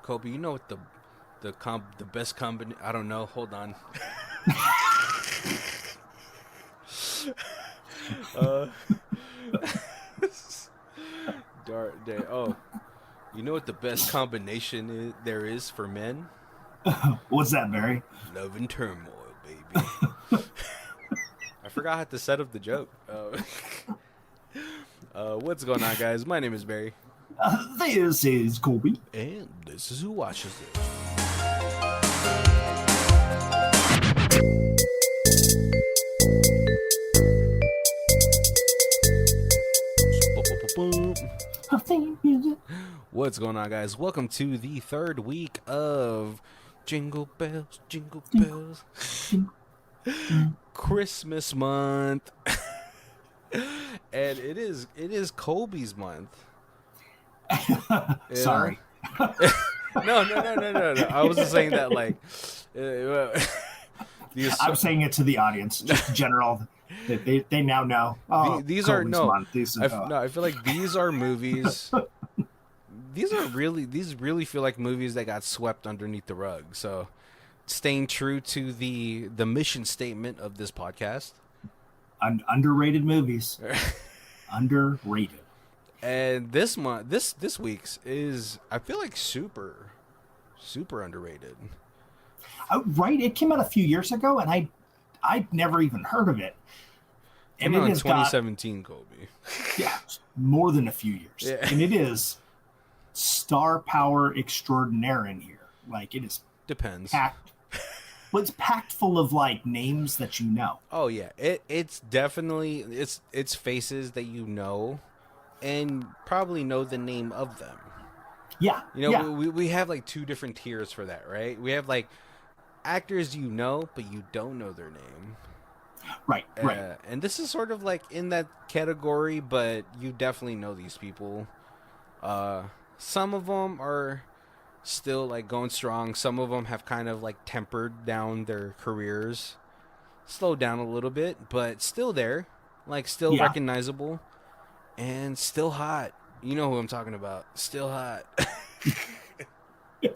Kobe, you know what the best combination? I don't know. Hold on. uh, Dark day. Oh, you know what the best combination there is for men? What's that, Barry? Love and turmoil, baby. I forgot how to set up the joke. What's going on, guys? My name is Barry. This is Colby. And this is who watches this. What's going on, guys? Welcome to the third week of Jingle Bells, Jingle Bells. Christmas month. And it is Colby's month. Sorry. No. I was just saying that like I'm saying it to the audience, just general. They now know. Oh, these Colby's are no. month. I feel like these are movies. These really feel like movies that got swept underneath the rug. So, staying true to the mission statement of this podcast. Underrated movies. Underrated. And this month, this week's is, I feel like, super underrated. Right, it came out a few years ago, and I'd never even heard of it. And it in 2017, Colby. Yeah, more than a few years. Yeah. And it is star power extraordinaire in here. Like, it is depends. Well, it's packed full of like names that you know. Oh yeah, it's definitely it's faces that you know, and probably know the name of them. Yeah, we have like two different tiers for that, right? We have like actors you know, but you don't know their name. Right. And this is sort of like in that category, but you definitely know these people. Some of them are still like going strong. Some of them have kind of like tempered down their careers, slowed down a little bit, but still there, like still recognizable and still hot. You know who I'm talking about. Still hot. You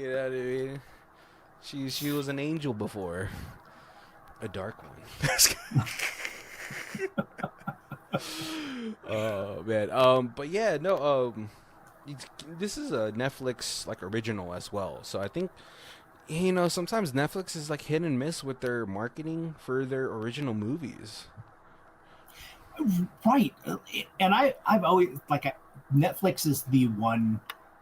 know what I mean? She was an angel before. A dark one. Oh man. But yeah, no, this is a Netflix like original as well. So I think sometimes Netflix is like hit and miss with their marketing for their original movies. Right. And I've always Netflix is the one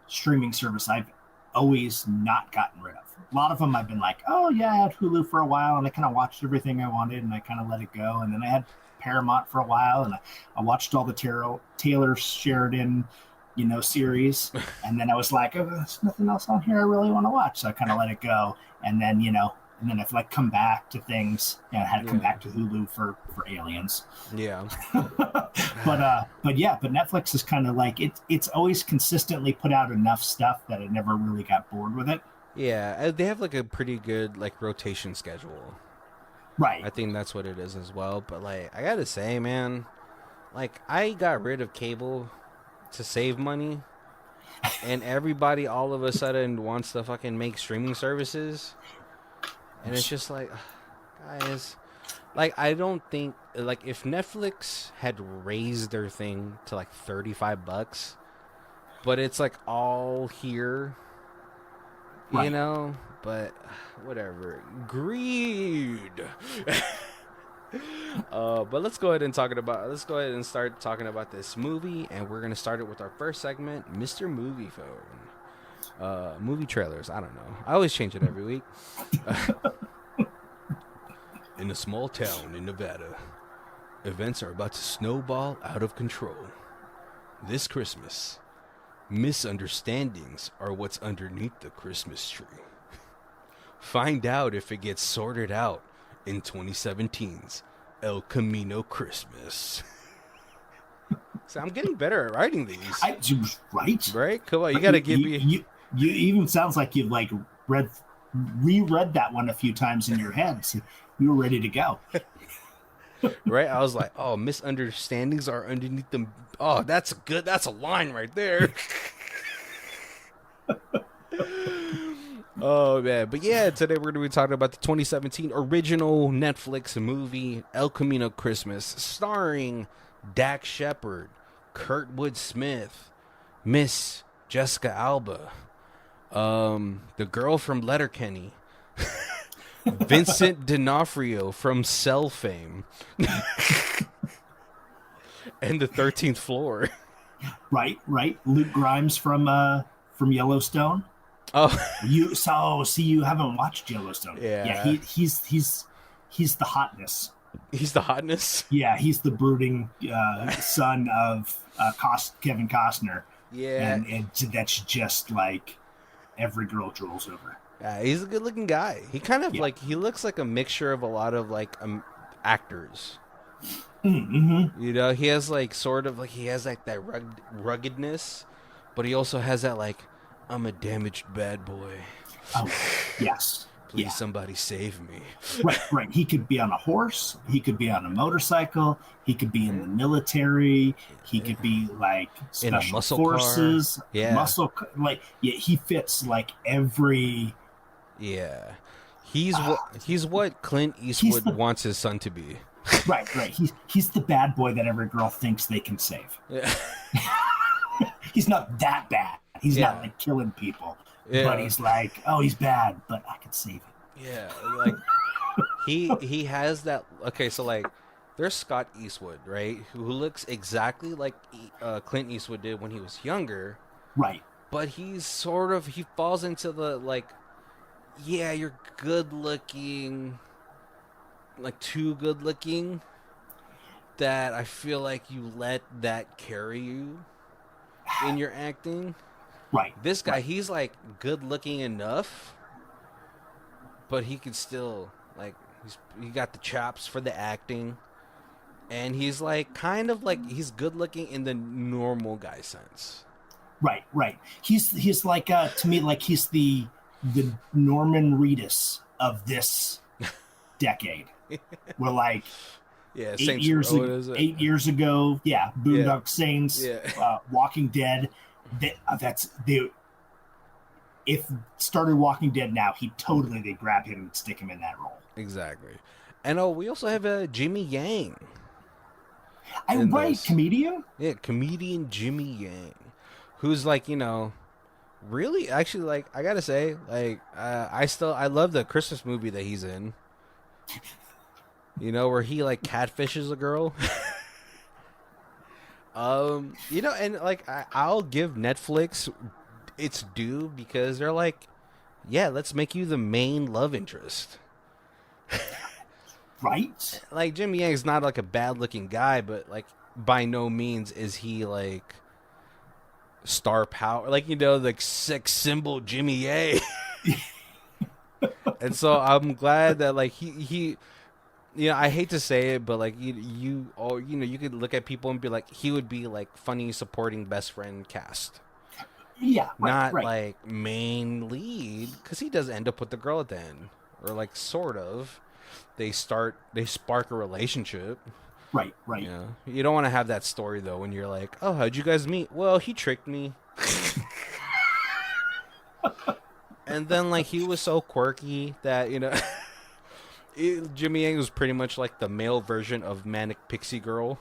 streaming service I've always not gotten rid of. A lot of them I've been like, oh yeah, I had Hulu for a while and I kind of watched everything I wanted and I kind of let it go. And then I had Paramount for a while and I watched all the Taylor Sheridan, series. And then I was like, oh, there's nothing else on here I really want to watch. So I kind of let it go. And then, I've like come back to things. I had to come back to Hulu for Aliens. Yeah. but Netflix is kind of like it's always consistently put out enough stuff that I never really got bored with it. Yeah, they have like a pretty good like rotation schedule. Right. I think that's what it is as well. But like I gotta say, man, like I got rid of cable to save money, and everybody all of a sudden wants to fucking make streaming services. And it's just like, guys, like, I don't think, like, if Netflix had raised their thing to, like, $35, but it's, like, all here, right. But whatever. Greed. But let's go ahead and start talking about this movie, and we're going to start it with our first segment, Mr. Movie Phone. Movie trailers, I don't know. I always change it every week. In a small town in Nevada, events are about to snowball out of control. This Christmas, misunderstandings are what's underneath the Christmas tree. Find out if it gets sorted out in 2017's El Camino Christmas. So I'm getting better at writing these. Right? Come on, you gotta give me. You even sounds like you've like reread that one a few times in your head. So you were ready to go. Right? I was like, oh, misunderstandings are underneath them. Oh, that's good. That's a line right there. Oh man, but yeah, today we're gonna be talking about the 2017 original Netflix movie El Camino Christmas, starring Dak Shepard, Kurtwood Smith, Miss Jessica Alba, the girl from Letterkenny, Vincent D'Onofrio from Cell fame, and the 13th Floor. Right, right. Luke Grimes from Yellowstone. Oh, You haven't watched Yellowstone. Yeah, yeah, he's the hotness. he's the hotness. Yeah, he's the brooding son of Kevin Costner, Yeah, and that's just like every girl drools over. he's a good-looking guy. He kind of Yeah. like he looks like a mixture of a lot of like actors. Mm-hmm. You know, he has like sort of like he has like that ruggedness, but he also has that like I'm a damaged bad boy. Oh, yes. Please, Yeah. somebody save me. Right, right. He could be on a horse. He could be on a motorcycle. He could be in the military. He could be like In a special muscle forces, car. Yeah, like yeah. He fits like every. yeah. He's what Clint Eastwood wants his son to be. Right, right. He's the bad boy that every girl thinks they can save. Yeah, He's not that bad. He's yeah, not like killing people, yeah. but he's like, oh, he's bad, but I can save him. Yeah, like he has that. Okay, so like there's Scott Eastwood, right, who looks exactly like Clint Eastwood did when he was younger, Right. but he falls into the like, yeah, you're good looking, like too good looking, that I feel like you let that carry you in your acting. Right. This guy, Right. he's like good looking enough, but he can still like he got the chops for the acting, and he's like kind of like he's good looking in the normal guy sense. Right. Right. He's like to me like he's the Norman Reedus of this decade. We're like Yeah, 8 years ago. Yeah, Yeah, Boondock Saints, yeah, Walking Dead. That's they. If started Walking Dead now, they grab him and stick him in that role. exactly. And oh, we also have Jimmy Yang I in right this. comedian. Yeah, comedian Jimmy Yang, who's like really actually like I gotta say like I love the Christmas movie that he's in. Where he like catfishes a girl. And like I'll give Netflix its due because they're like, yeah, let's make you the main love interest. Right. Like Jimmy Yang is not like a bad looking guy, but like by no means is he like star power, like like sex symbol Jimmy Yang. And so I'm glad that like he I hate to say it, but like you could look at people and be like, he would be like funny supporting best friend cast, Yeah. Right. not Right. like main lead, because he does end up with the girl at the end, or like sort of. They spark a relationship. Right. Right. You don't want to have that story though when you're like, oh, how'd you guys meet? Well, he tricked me. And then like he was so quirky that Jimmy Yang was pretty much like the male version of Manic Pixie Girl.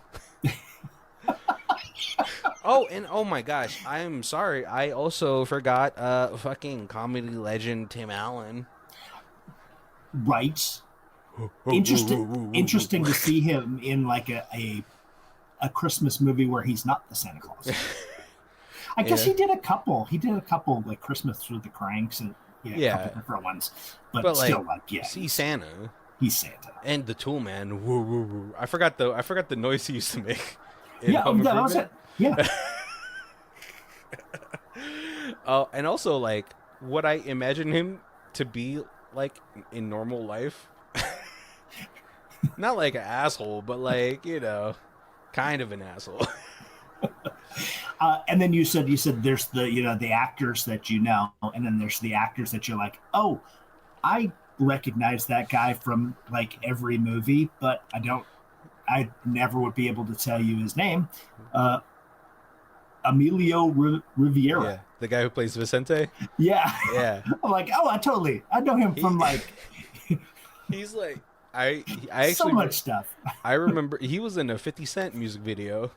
Oh, and oh my gosh, I'm sorry. I also forgot fucking comedy legend Tim Allen. Right. Interesting to see him in like a Christmas movie where he's not the Santa Claus. I guess Yeah. he did a couple. He did a couple like Christmas with the Cranks and a Yeah. couple different ones. But But still, like, like yeah, see Santa he's Santa. and the Tool Man. Woo, woo, woo. I forgot the noise he used to make. In Yeah, Home that was Improvement. it. Yeah. Oh, and also like what I imagine him to be like in normal life. Not like an asshole, but like kind of an asshole. And then you said there's the actors that you know, and then there's the actors that you're like, oh, I recognize that guy from like every movie, but I never would be able to tell you his name. Emilio Riviera. Yeah, The guy who plays Vicente. Yeah. Yeah, I'm like, oh, I know him he from like he's like I so actually much stuff. I remember he was in a 50 Cent music video.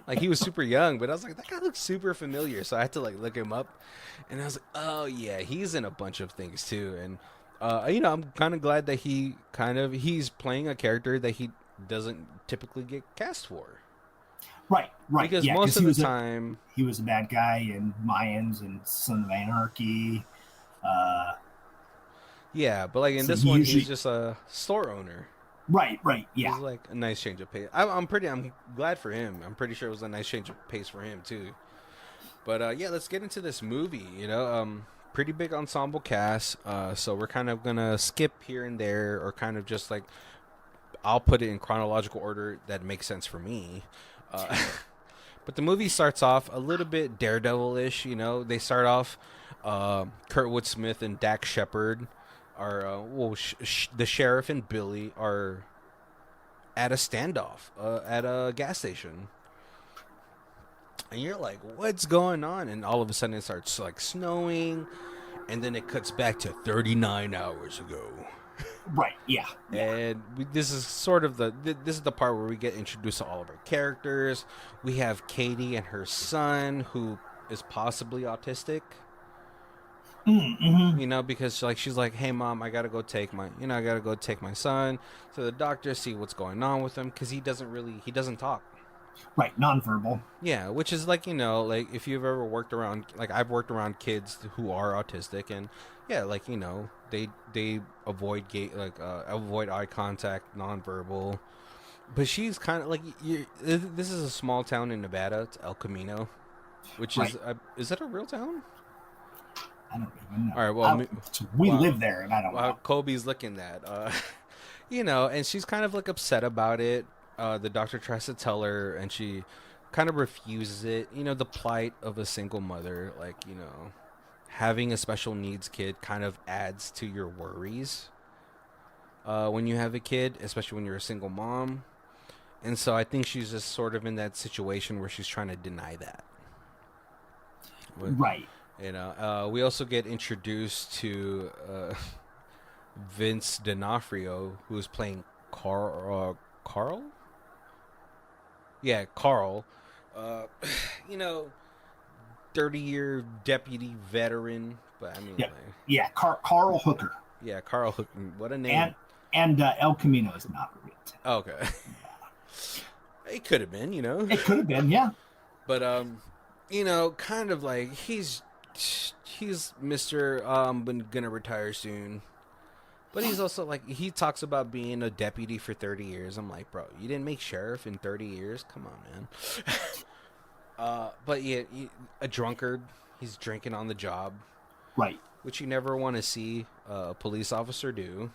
Like he was super young, but I was like, that guy looks super familiar. So I had to like look him up, and I was like, oh yeah, he's in a bunch of things too. And I'm kind of glad that he's playing a character that he doesn't typically get cast for, Right, because yeah, most because of the time, he was a bad guy in Mayans and Son of Anarchy. Uh, yeah. But like in so this he one, he's usually just a store owner. right, It yeah, was like a nice change of pace. I'm glad for him. I'm pretty sure it was a nice change of pace for him too. But yeah, let's get into this movie. Pretty big ensemble cast. So we're kind of gonna skip here and there, or kind of just like I'll put it in chronological order that makes sense for me. Uh, but the movie starts off a little bit Daredevil-ish. They start off Kurtwood Smith and Dax Shepard are the sheriff and Billy are at a standoff at a gas station. And you're like, what's going on? And all of a sudden it starts like snowing, and then it cuts back to 39 hours ago. right, yeah, yeah, And this is sort of this is the part where we get introduced to all of our characters. We have Katie and her son, who is possibly autistic. mm-hmm. Because like she's like, hey mom, I gotta go take my son to the doctor, see what's going on with him, because he doesn't talk. Right, nonverbal. Yeah, which is like, like if you've ever worked around, like I've worked around kids who are autistic, and yeah, like, they avoid eye contact, nonverbal. But she's kind of like, this is a small town in Nevada. It's El Camino, which Right, is that a real town? I don't even know. All right, well, We well, live there, and I don't know. Kobe's looking at, and she's kind of like upset about it. The doctor tries to tell her, and she kind of refuses it. The plight of a single mother, like, having a special needs kid kind of adds to your worries when you have a kid, especially when you're a single mom. And so I think she's just sort of in that situation where she's trying to deny that. Right. We also get introduced to Vince D'Onofrio, who is playing Carl? Yeah, Carl. Uh, you know, 30-year deputy veteran, but I mean, Yeah, yeah. Carl Hooker yeah, Carl Hook. What a name. and El Camino is not real. Okay. It could have been, It could have been, yeah. But kind of like he's Mr. Gonna retire soon. But he's also like, he talks about being a deputy for 30 years. I'm like, bro, you didn't make sheriff in 30 years? Come on, man. But yeah, a drunkard. He's drinking on the job. Right. Which you never want to see a police officer do.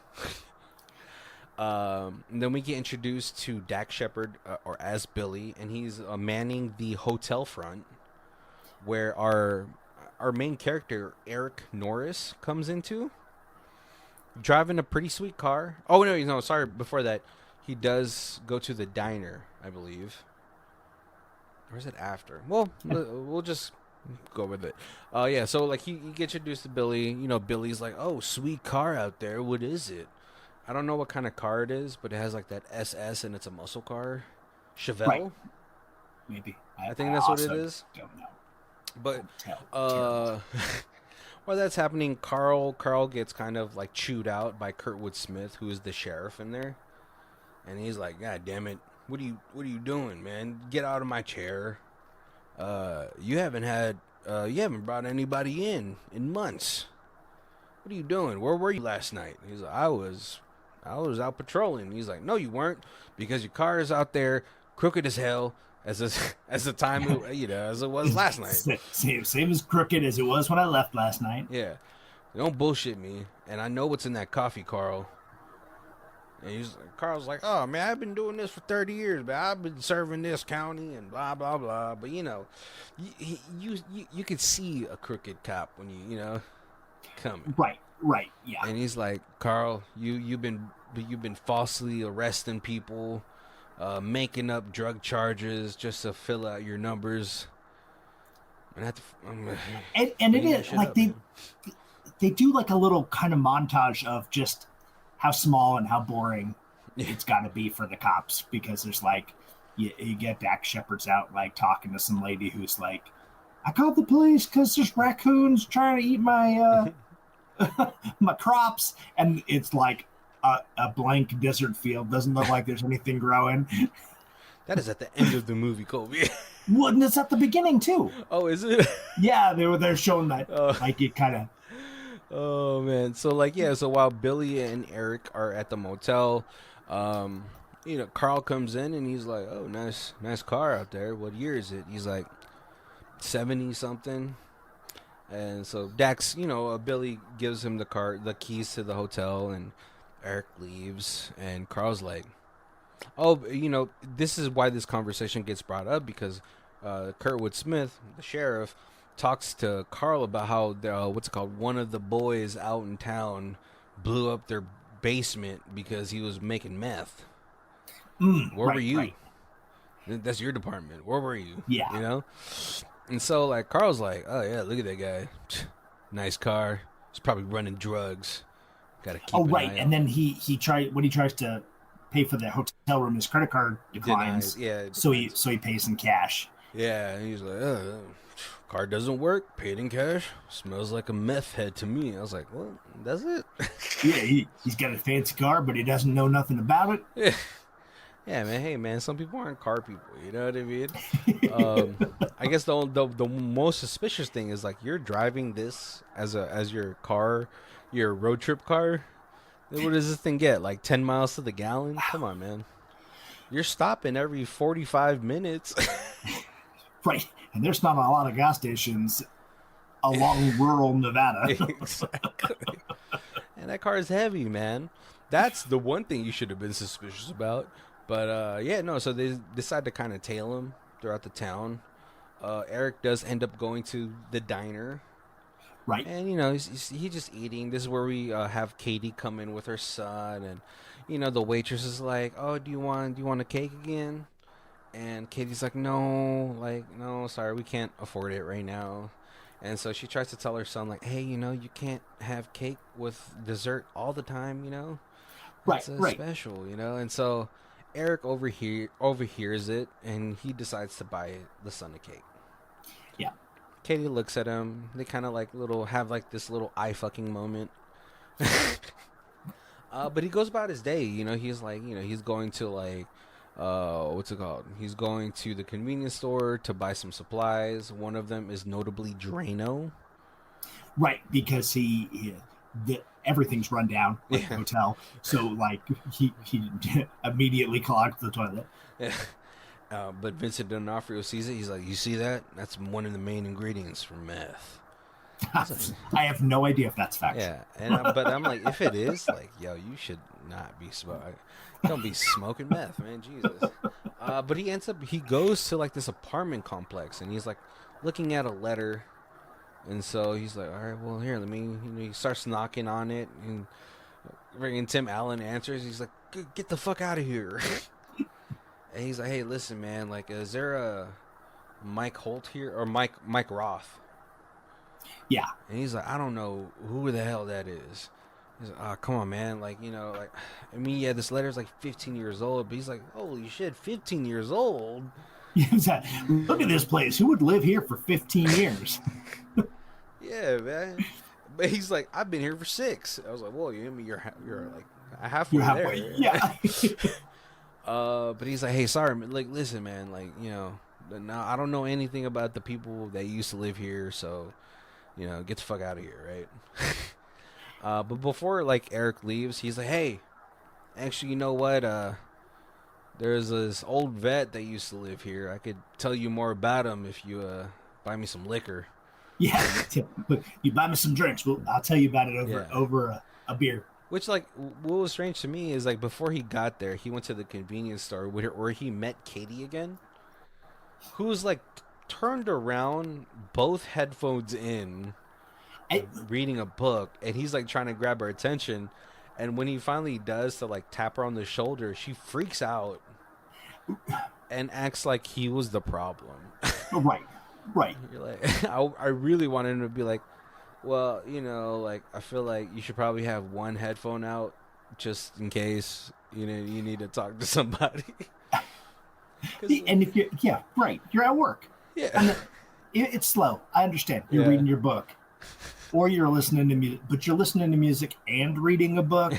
And then we get introduced to Dax Shepard, or as Billy, and he's manning the hotel front, where our main character, Eric Norris, comes into. Driving a pretty sweet car. Oh, no, sorry, before that, he does go to the diner, I believe. Or is it after? Well, we'll just go with it. Yeah, so, like, he gets introduced to Billy. Billy's like, oh, sweet car out there. What is it? I don't know what kind of car it is, but it has, like, that SS, and it's a muscle car. Chevelle? Right. Maybe. I think that's what it is. Don't know. But, Tell. while that's happening, Carl gets kind of like chewed out by Kurtwood Smith, who is the sheriff in there, and he's like, "God damn it, what are you doing, man? Get out of my chair. You haven't brought anybody in months. What are you doing? Where were you last night?" He's like, I was out patrolling. He's like, "No, you weren't, because your car is out there crooked as hell." As the time, as it was last night. Same as crooked as it was when I left last night. Yeah. Don't bullshit me. And I know what's in that coffee, Carl. And Carl's like, "Oh, man, I've been doing this for 30 years, but I've been serving this county and blah, blah, blah." But, you could see a crooked cop when you coming. Right, yeah. And he's like, "Carl, you've been falsely arresting people. Making up drug charges just to fill out your numbers. I have to, And it clean that is shit like up, man. they do like a little kind of montage of just how small and how boring Yeah. it's got to be for the cops because there's like you get Dak Shepard's out like talking to some lady who's like, I called the police because there's raccoons trying to eat my my crops, and it's like a blank desert field. Doesn't look like there's anything growing. That is at the end of the movie, Colby. Wouldn't it's at the beginning too? Oh, is it? Yeah, they're showing that Oh, like it kind of oh man. So like yeah, so while Billy and Eric are at the motel, um, Carl comes in and he's like, "Oh, nice car out there. What year is it?" He's like 70 something. And so Dax, Billy gives him the keys to the hotel, and Eric leaves, and Carl's like, "Oh, this is why this conversation gets brought up because Kurtwood Smith, the sheriff, talks to Carl about how what's it called? One of the boys out in town blew up their basement because he was making meth. Where were right, you? right, That's your department. Where were you? yeah. You know?" And so like Carl's like, "Oh yeah, look at that guy. Nice car. He's probably running drugs. Got to Oh, keep an right. eye And out." then he tried when he tries to pay for the hotel room, his credit card Denies. declines. Yeah, it So declines. he pays in cash. Yeah, and he's like, "Card doesn't work. Paid in cash. Smells like a meth head to me." I was like, "Well, does it?" Yeah, he's got a fancy car, but he doesn't know nothing about it. Yeah. Yeah, man. Hey, man. Some people aren't car people. You know what I mean? I guess the most suspicious thing is like you're driving this as your car, your road trip car. What does this thing get? Like 10 miles to the gallon? Come on, man. You're stopping every 45 minutes. Right. And there's not a lot of gas stations along rural Nevada. Exactly. And that car is heavy, man. That's the one thing you should have been suspicious about. But yeah, no. So they decide to kind of tail him throughout the town. Eric does end up going to the diner, Right. and he's just eating. This is where we have Katie come in with her son, and the waitress is like, "Oh, do you want a cake again?" And Katie's like, no, sorry, we can't afford it right now." And so she tries to tell her son, like, "Hey, you can't have cake with dessert all the time, Right. That's a Right. special, And so Eric overhears it, and he decides to buy the son a cake. Yeah. Katie looks at him. They kind of have this little eye fucking moment. But he goes about his day. He's like, he's going to like, what's it called? He's going to the convenience store to buy some supplies. One of them is notably Drano. Right. Because everything's run down like the Yeah. hotel. So like he immediately clogged the toilet. But Vincent D'Onofrio sees it. He's like, "You see that? That's one of the main ingredients for meth." I was like, I have no idea if that's fact. yeah, but I'm like, if it is, like, yo, you should not be smoking. Don't be smoking meth, man. Jesus. But he goes to like this apartment complex, and he's like looking at a letter, and so he's like, "All right, well, here, let me." He starts knocking on it, and Tim Allen answers. He's like, "Get the fuck out of here!" And he's like, "Hey, listen, man. Like, is there a Mike Holt here or Mike Roth?" Yeah. And he's like, "I don't know who the hell that is." He's like, "Oh, come on, man. Like, I mean, yeah, this letter's like 15 years old." But he's like, "Holy shit, 15 years old?" Look at this place. Who would live here for 15 years? Yeah, man. But he's like, "I've been here for 6." I was like, "Whoa, you're like halfway You're halfway. there." Yeah. But he's like, "Hey, sorry, man. Like, listen, man. Like, no, I don't know anything about the people that used to live here, so." Get the fuck out of here, right? But before like Eric leaves, he's like, "Hey, actually, you know what? There's this old vet that used to live here. I could tell you more about him if you buy me some liquor." Yeah. Look, you buy me some drinks. I'll tell you about it Yeah. over a beer. Which, like, what was strange to me is like before he got there, he went to the convenience store where he met Katie again, who's like turned around, both headphones in, reading a book, and he's like trying to grab her attention, and when he finally does to like tap her on the shoulder, she freaks out and acts like he was the problem. Right. Right. You're like, I really wanted him to be like, well, like I feel like you should probably have one headphone out just in case you need to talk to somebody. Cause And if you, yeah, right, you're at work, yeah, and it's slow. I understand. You're yeah, reading your book, or you're listening to music, but you're listening to music and reading a book,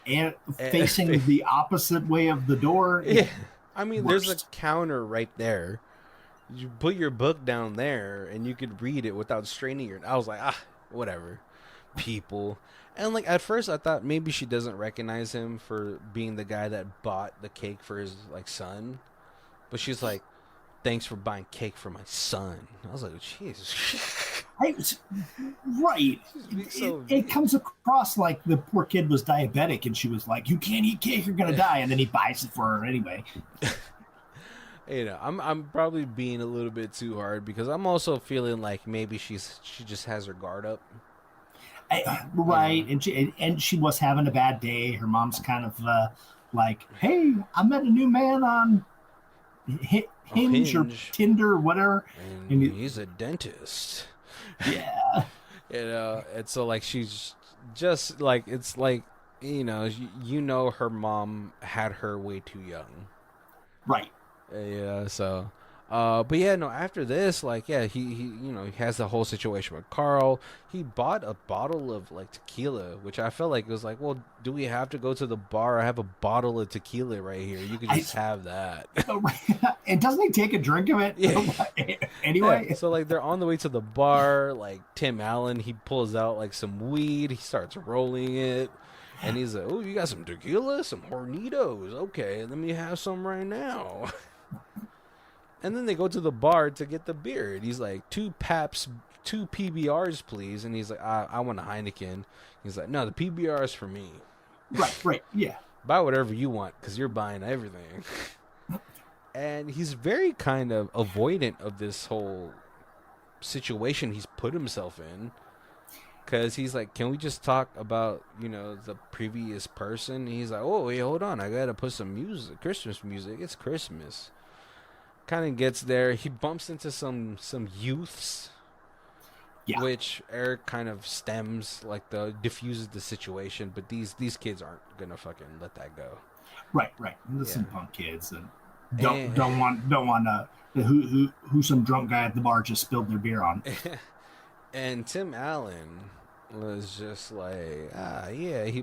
and facing the opposite way of the door. yeah. Yeah, I mean, there's a worst. counter right there. You put your book down there, and you could read it without straining your. I was like, whatever, people. And like at first, I thought maybe she doesn't recognize him for being the guy that bought the cake for his like son, but she's like, "Thanks for buying cake for my son." I was like, "Jesus." I, right. She's being It, so it mean. comes across like the poor kid was diabetic, and she was like, "You can't eat cake, you're gonna die," and then he buys it for her anyway. I'm probably being a little bit too hard because I'm also feeling like maybe she just has her guard up. You know. Right, and she was having a bad day. Her mom's kind of like, "Hey, I met a new man on Oh, Hinge or Hinge, Tinder or whatever," and and he's a dentist. yeah, And so like she's just like it's like her mom had her way too young. right. Yeah, so but yeah, no, after this, like yeah, he has the whole situation with Carl. He bought a bottle of like tequila, which I felt like it was like, well, do we have to go to the bar? I have a bottle of tequila right here. You could I, just have that. and doesn't he take a drink of it Yeah. Yeah, anyway? so like they're on the way to the bar. Like Tim Allen, he pulls out like some weed. He starts rolling it, and he's like, "Oh, you got some tequila, some Hornitos? Okay, let me have some right now." And then they go to the bar to get the beer. And he's like, two Paps, two PBRs, please. And he's like, I want a Heineken. He's like, no, the PBR is for me. Right, yeah, Buy whatever you want because you're buying everything. And he's very kind of avoidant of this whole situation he's put himself in. Because he's like, can we just talk about, the previous person? And he's like, oh, wait, hold on. I got to put some music, Christmas music. It's Christmas. Kind of gets there. He bumps into some youths, yeah, which Eric kind of stems, like diffuses the situation. But these kids aren't gonna fucking let that go. right. Yeah. Listen, punk kids, and And don't want who some drunk guy at the bar just spilled their beer on. and Tim Allen was just like, yeah, he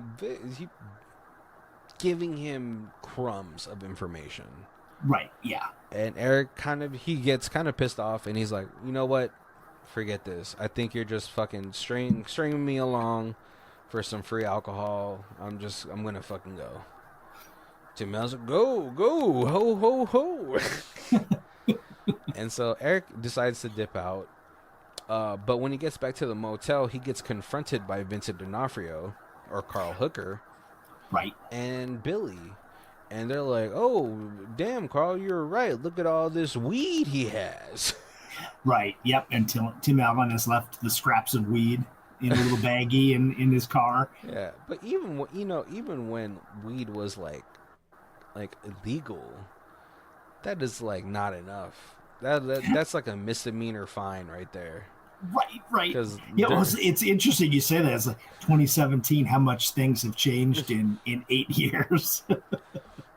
giving him crumbs of information. Right, yeah, And Eric he gets kind of pissed off, and he's like, you know what? Forget this. I think you're just fucking stringing me along for some free alcohol. I'm gonna fucking go. Tim Allen's like, go, ho, ho, ho. And so Eric decides to dip out. But when he gets back to the motel, he gets confronted by Vincent D'Onofrio, or Carl Hooker, right. and Billy. And they're like, oh, damn, Carl, you're right. Look at all this weed he has. Right. Yep. Until Tim Allen has left the scraps of weed in a little baggie in his car. Yeah, but even when weed was like illegal, that is like not enough. That's like a misdemeanor fine right there. Right. Because Yeah, it's interesting you say that. It's like 2017, how much things have changed in 8 years. well,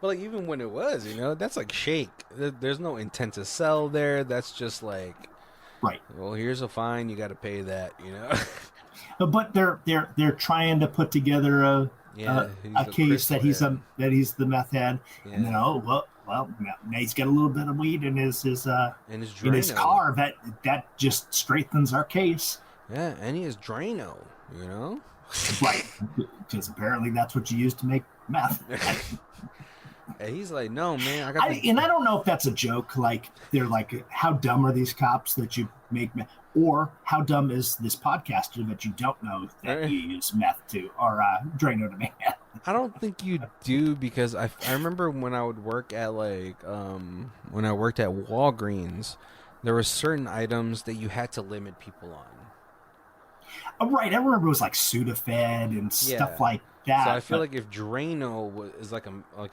like even when it was, that's like shake. There's no intent to sell there. That's just like, Right. well, here's a fine. You got to pay that. But they're trying to put together Yeah, a he's a case crystal head. that he's the meth head, and then Yeah, now he's got a little bit of weed in his and his in his Drano. car that just strengthens our case. Yeah, and he has Drano. You know. Right, because apparently that's what you use to make meth. And he's like, no, man, I got the. And I don't know if that's a joke. Like they're like, how dumb are these cops that you make meth? Or how dumb is this podcaster that you don't know that you use meth to or Drano to make meth? I don't think you do because I remember when I would work at when I worked at Walgreens, there were certain items that you had to limit people on. Oh, right, I remember it was like Sudafed and stuff Yeah. like that. So I feel like if Drano is like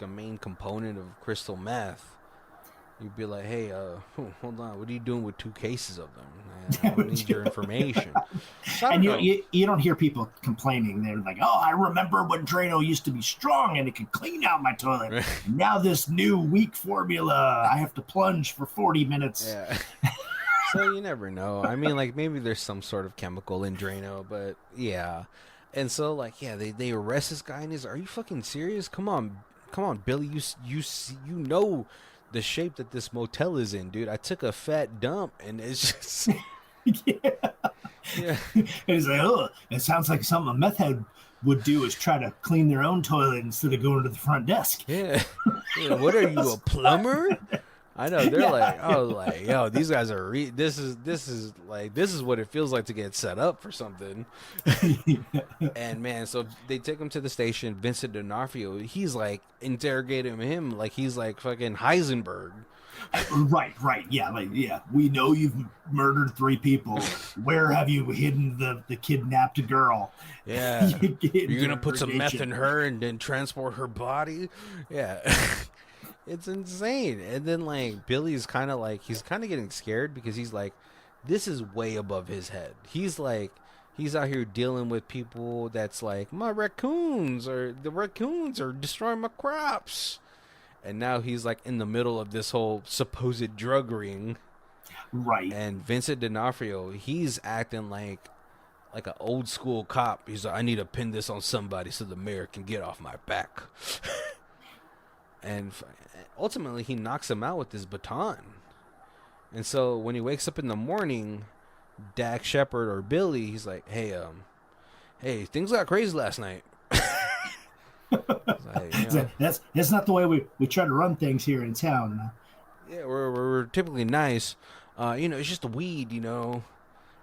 a main component of crystal meth, You'd be like, hey, hold on, what are you doing with 2 cases of them? I don't need your information. So I And don't you, know. you don't hear people complaining. They're like, "Oh, I remember when Drano used to be strong and it could clean out my toilet. And now this new weak formula, I have to plunge for 40 minutes." Yeah. So you never know. I mean, like maybe there's some sort of chemical in Drano, but yeah. And so like yeah, they arrest this guy and he's like, "Are you fucking serious? Come on, Billy. You know the shape that this motel is in, dude. I took a fat dump and it's just Yeah. yeah, And he's like, "Oh, it sounds like something a meth head would do is try to clean their own toilet instead of going to the front desk." yeah, yeah. What are you, a plumber? I know they're like, Yeah. oh, like, yo, these guys are this is what it feels like to get set up for something. And man, so they take him to the station. Vincent D'Onofrio, he's like interrogating him like he's like fucking Heisenberg. Right, right. Yeah, like yeah. We know you've murdered 3 people. Where have you hidden the kidnapped girl? Yeah, You get you're gonna put some meth in interrogation. her and then transport her body. Yeah, it's insane. And then like Billy's kind of like he's kind of getting scared because he's like, this is way above his head. He's like. He's out here dealing with people that's like the raccoons are destroying my crops. And now he's like in the middle of this whole supposed drug ring. Right. And Vincent D'Onofrio, he's acting like an old school cop. He's like, I need to pin this on somebody so the mayor can get off my back. And ultimately, he knocks him out with his baton. And so when he wakes up in the morning, Dak Shepard or Billy, he's like, hey, things got crazy last night. He's like, That's not the way we try to run things here in town. yeah, we're typically nice. It's just the weed, And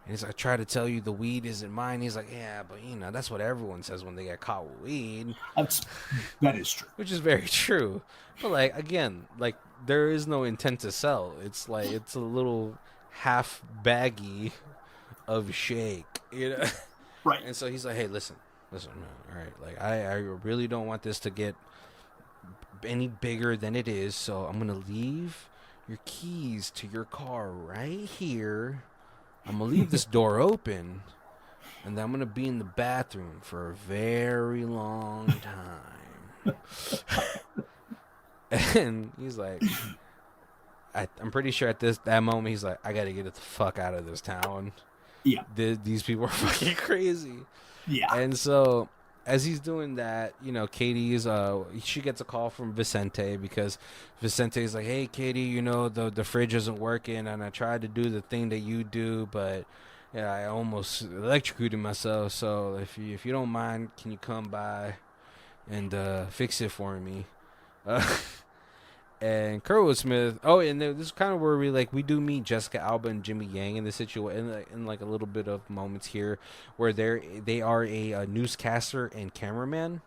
he's like, I try to tell you the weed isn't mine. He's like, yeah, but that's what everyone says when they get caught with weed, That's, that is true. which is very true. But like again, like there is no intent to sell. It's like it's a little half baggy of shake. Right. And so he's like, hey, listen, man, all right, like I really don't want this to get any bigger than it is, so I'm gonna leave your keys to your car right here. I'm gonna leave this door open, and then I'm gonna be in the bathroom for a very long time. And he's like, I'm pretty sure at that moment he's like, I gotta get the fuck out of this town. Yeah. These people are fucking crazy. Yeah. And so as he's doing that, Katie's she gets a call from Vicente because Vicente's like, hey Katie, the fridge isn't working and I tried to do the thing that you do, but yeah, I almost electrocuted myself. So if you don't mind, can you come by and fix it for me? And Kerwood Smith. Oh, and this is kind of where we do meet Jessica Alba and Jimmy Yang in this situation, in like a little bit of moments here, where they are a newscaster and cameraman,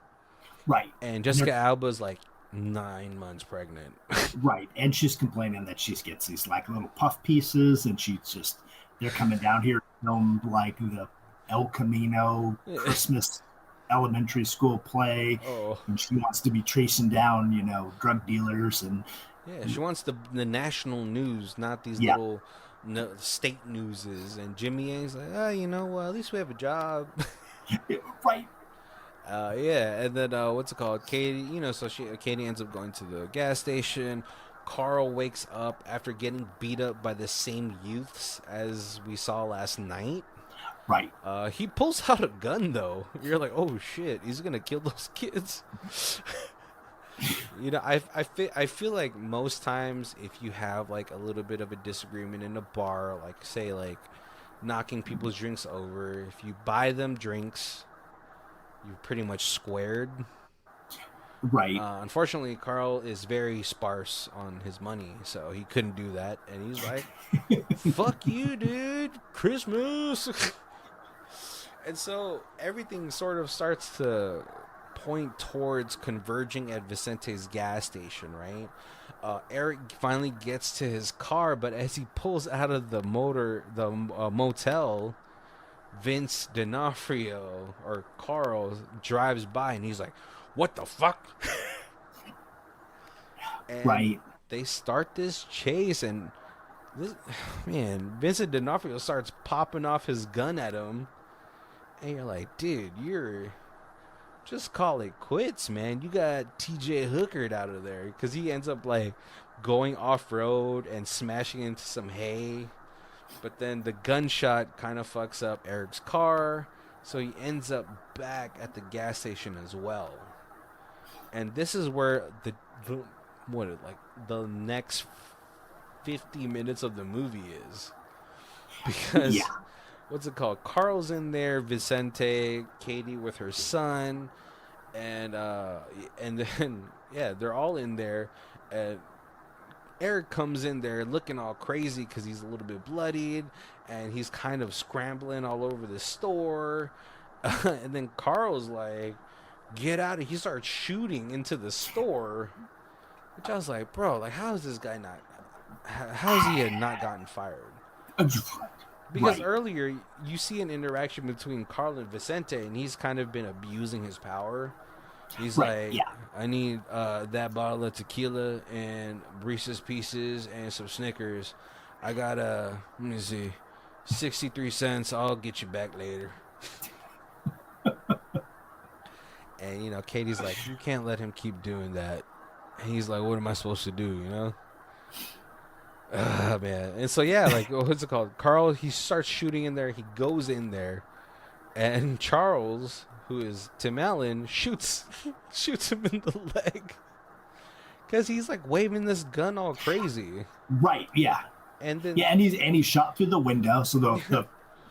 Right. and Jessica Alba's like 9 months pregnant. Right. And she's complaining that she gets these like little puff pieces, and they're coming down here to film like the El Camino Christmas elementary school play, Oh, and she wants to be tracing down, drug dealers and yeah, she wants the national news, not these yeah, little state newses. And Jimmy Yang's like, well, at least we have a job. right, Yeah, and then what's it called? Katie, Katie ends up going to the gas station. Carl wakes up after getting beat up by the same youths as we saw last night. right, He pulls out a gun though. You're like, oh shit, he's gonna kill those kids. I feel like most times if you have like a little bit of a disagreement in a bar, like say like knocking people's drinks over, if you buy them drinks, you're pretty much squared. right. Unfortunately, Carl is very sparse on his money, so he couldn't do that. And he's like, fuck you, dude. Christmas. And so everything sort of starts to point towards converging at Vicente's gas station, right? Eric finally gets to his car, but as he pulls out of the motel, Vince D'Onofrio or Carl drives by and he's like, what the fuck? And Right. they start this chase, and this man, Vincent D'Onofrio starts popping off his gun at him, and you're like, dude, you're just call it quits, man. You got TJ Hookered out of there because he ends up like going off road and smashing into some hay. But then the gunshot kind of fucks up Eric's car, so he ends up back at the gas station as well. And this is where the what like the next 50 minutes of the movie is, because Yeah. what's it called? Carl's in there, Vicente, Katie with her son, and then yeah, they're all in there. And Eric comes in there looking all crazy because he's a little bit bloodied, and he's kind of scrambling all over the store. And then Carl's like, "Get out of!" He starts shooting into the store, which I was like, "Bro, like, how is this guy not? How has he not gotten fired?" Because earlier you see an interaction between Carl and Vicente, and he's kind of been abusing his power. He's like, Yeah. I need that bottle of tequila and Reese's Pieces and some Snickers. I got let me see, 63 cents. I'll get you back later. And you know, Katie's like, you can't let him keep doing that. And he's like, what am I supposed to do? You know. Man. And so yeah, like, what's it called? Carl, he starts shooting in there. He goes in there, and Charles, who is Tim Allen, shoots him in the leg because he's like waving this gun all crazy. Right. Yeah. And then Yeah, and he's shot through the window, so the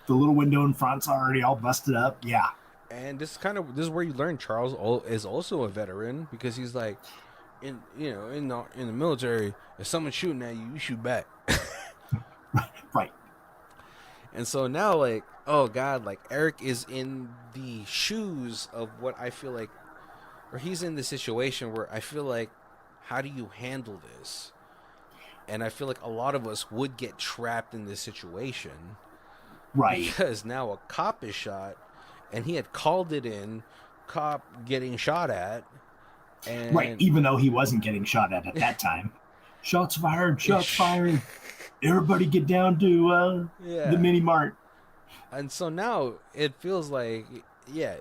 little window in front's already all busted up. Yeah. And this is where you learn Charles is also a veteran, because he's like, in the military, if someone's shooting at you, you shoot back. Right. And so now, like, oh god, like Eric is in the shoes of what I feel like, or he's in the situation where I feel like, how do you handle this? And I feel like a lot of us would get trapped in this situation. Right. Because now a cop is shot, and he had called it in, cop getting shot at. And right, even though he wasn't getting shot at that time. Shots fired, shots fired. Everybody get down to the mini mart. And so now it feels like,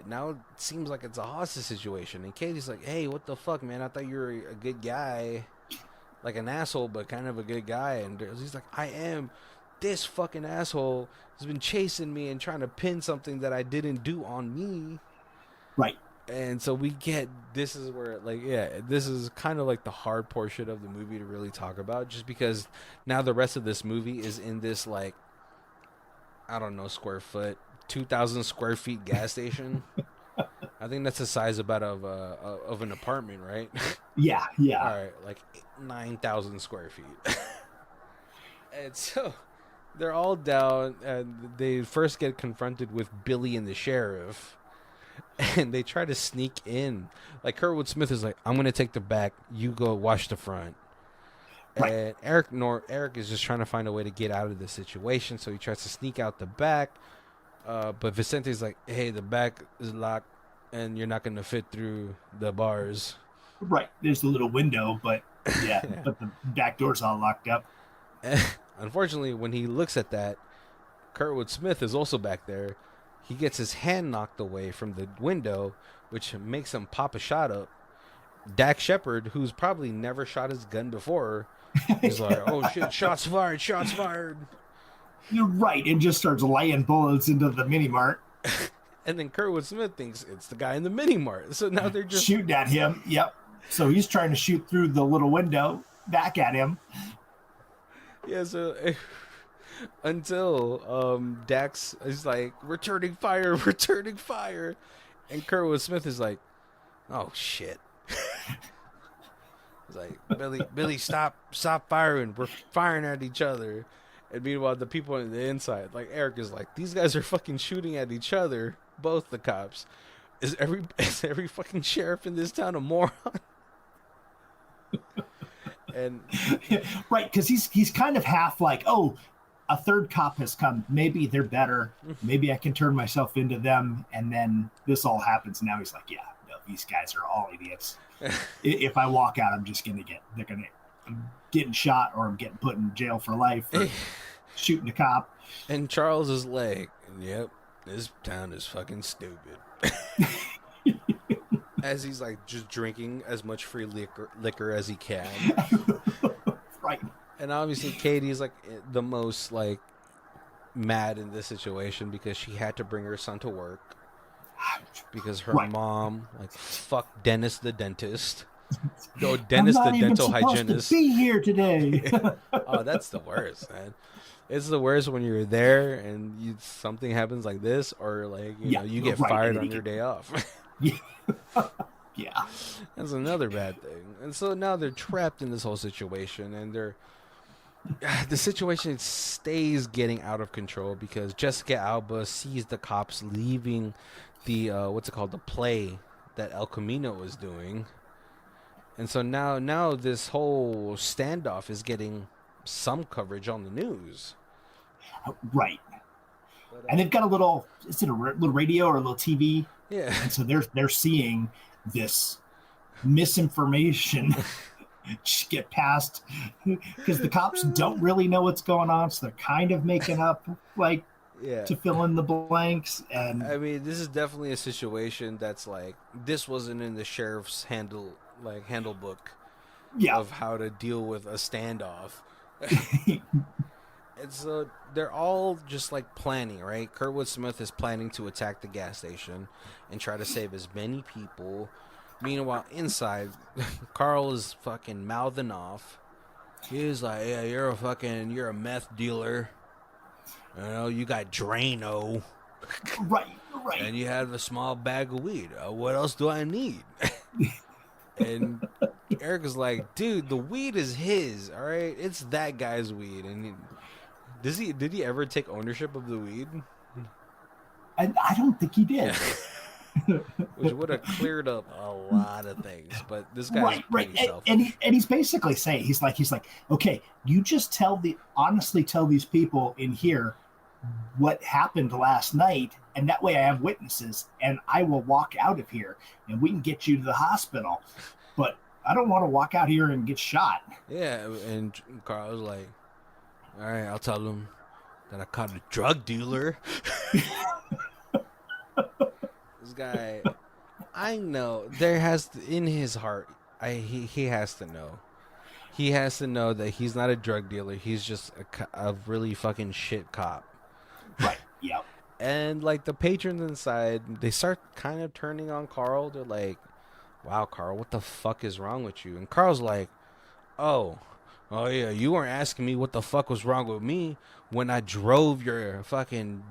now it seems like it's a hostage situation. And Katie's like, hey, what the fuck, man? I thought you were a good guy. Like an asshole, but kind of a good guy. And he's like, I am. This fucking asshole has been chasing me and trying to pin something that I didn't do on me. Right. And so this is where, like, this is kind of like the hard portion of the movie to really talk about, just because now the rest of this movie is in this, like, I don't know, square foot, 2,000 square feet gas station. I think that's the size about of an apartment, right? Yeah. All right, like 9,000 square feet. And so they're all down, and they first get confronted with Billy and the sheriff. And they try to sneak in. Like, Kurtwood Smith is like, I'm going to take the back. You go wash the front. Right. And Eric is just trying to find a way to get out of the situation. So he tries to sneak out the back. But Vicente's like, hey, the back is locked, and you're not going to fit through the bars. Right. There's a little window, but but the back door's all locked up. And unfortunately, when he looks at that, Kurtwood Smith is also back there. He gets his hand knocked away from the window, which makes him pop a shot up. Dak Shepard, who's probably never shot his gun before, is like, oh shit, shots fired, shots fired. You're right, and just starts laying bullets into the mini mart. And then Kurtwood Smith thinks it's the guy in the mini mart. So now they're just shooting at him. Yep. So he's trying to shoot through the little window back at him. Yeah, so until Dax is like, returning fire. And Kurtwood Smith is like, oh shit. He's like, Billy, stop firing. We're firing at each other. And meanwhile, the people on the inside, like Eric is like, these guys are fucking shooting at each other, both the cops. Is every fucking sheriff in this town a moron? And right, because he's kind of half like, oh, a third cop has come. Maybe they're better. Maybe I can turn myself into them. And then this all happens. Now he's like, yeah, no, these guys are all idiots. If I walk out, they're going to getting shot or I'm getting put in jail for life for shooting a cop. And Charles is like, yep, this town is fucking stupid. As he's like just drinking as much free liquor as he can. Right. And obviously Katie's like the most like mad in this situation because she had to bring her son to work because her Right. mom like fuck Dennis the dentist. No, I'm Dennis the not even dental supposed hygienist. to be here today. Oh, that's the worst, man. It's the worst when you're there and something happens like this, or like you get right, fired on your day off. Yeah. Yeah. That's another bad thing. And so now they're trapped in this whole situation, and the situation stays getting out of control because Jessica Alba sees the cops leaving the what's it called, the play that El Camino was doing. And so now this whole standoff is getting some coverage on the news. Right. But, And they've got a little, is it a little radio or a little TV? yeah. And so they're seeing this misinformation get passed because the cops don't really know what's going on. So they're kind of making up like Yeah. to fill in the blanks. And I mean, this is definitely a situation that's like, this wasn't in the sheriff's handbook yeah. of how to deal with a standoff. And so they're all just like planning, right? Kurtwood Smith is planning to attack the gas station and try to save as many people. Meanwhile, inside, Carl is fucking mouthing off. He's like, yeah, you're a meth dealer. You got Drano. Right. And you have a small bag of weed. What else do I need? And Eric is like, dude, the weed is his, all right? It's that guy's weed. And did he ever take ownership of the weed? I don't think he did. Which would have cleared up a lot of things. But this guy's pretty selfish. And he's basically saying, he's like, okay, you just honestly tell these people in here what happened last night, and that way I have witnesses, and I will walk out of here, and we can get you to the hospital. But I don't want to walk out here and get shot. Yeah, and Carl was like, all right, I'll tell him that I caught a drug dealer. This guy, I know in his heart, he has to know. He has to know that he's not a drug dealer. He's just a really fucking shit cop. Right. Yep. And like the patrons inside, they start kind of turning on Carl. They're like, "Wow, Carl, what the fuck is wrong with you?" And Carl's like, "Oh yeah, you weren't asking me what the fuck was wrong with me when I drove your fucking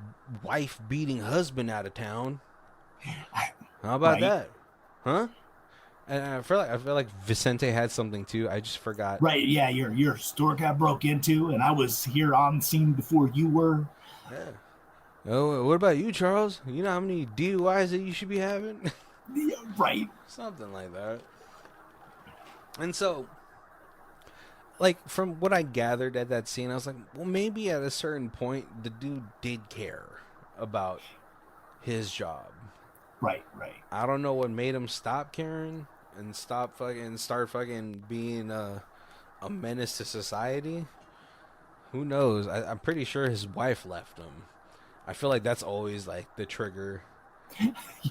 wife-beating husband out of town. How about that, huh?" And I feel like Vicente had something too. I just forgot. Right? Yeah, your store got broke into, and I was here on scene before you were. Yeah. Oh, what about you, Charles? You know how many DUIs that you should be having? Yeah, right. Something like that. And so, like, from what I gathered at that scene, I was like, well, maybe at a certain point, the dude did care about his job. Right. I don't know what made him stop caring and start fucking being a menace to society. Who knows? I'm pretty sure his wife left him. I feel like that's always like the trigger,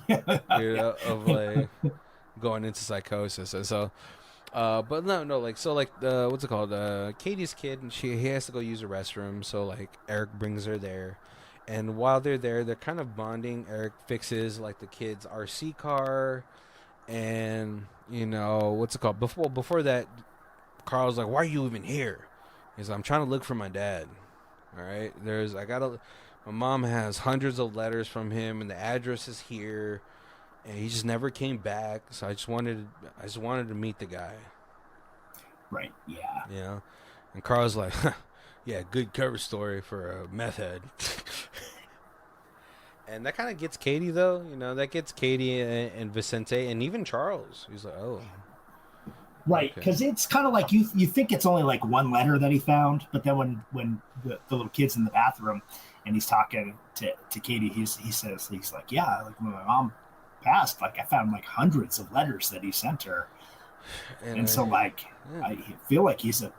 of like going into psychosis. And so, but no, like so, like what's it called? Katie's kid, and he has to go use the restroom. So like Eric brings her there, and while they're there, they're kind of bonding. Eric fixes like the kid's RC car, and what's it called? Before that, Carl's like, "Why are you even here?" He's like, "I'm trying to look for my dad." All right, my mom has hundreds of letters from him, and the address is here, and he just never came back. So I just wanted to meet the guy. Right. Yeah. Yeah. And Carl's like, yeah, good cover story for a meth head. And that kind of gets Katie, though. That gets Katie and Vicente and even Charles. He's like, oh. Right, because it's kind of like you think it's only like one letter that he found, but then when the little kid's in the bathroom and he's talking to Katie, he says, he's like, yeah, like when my mom passed, like I found like hundreds of letters that he sent her. And And so, like, yeah. I feel like he's a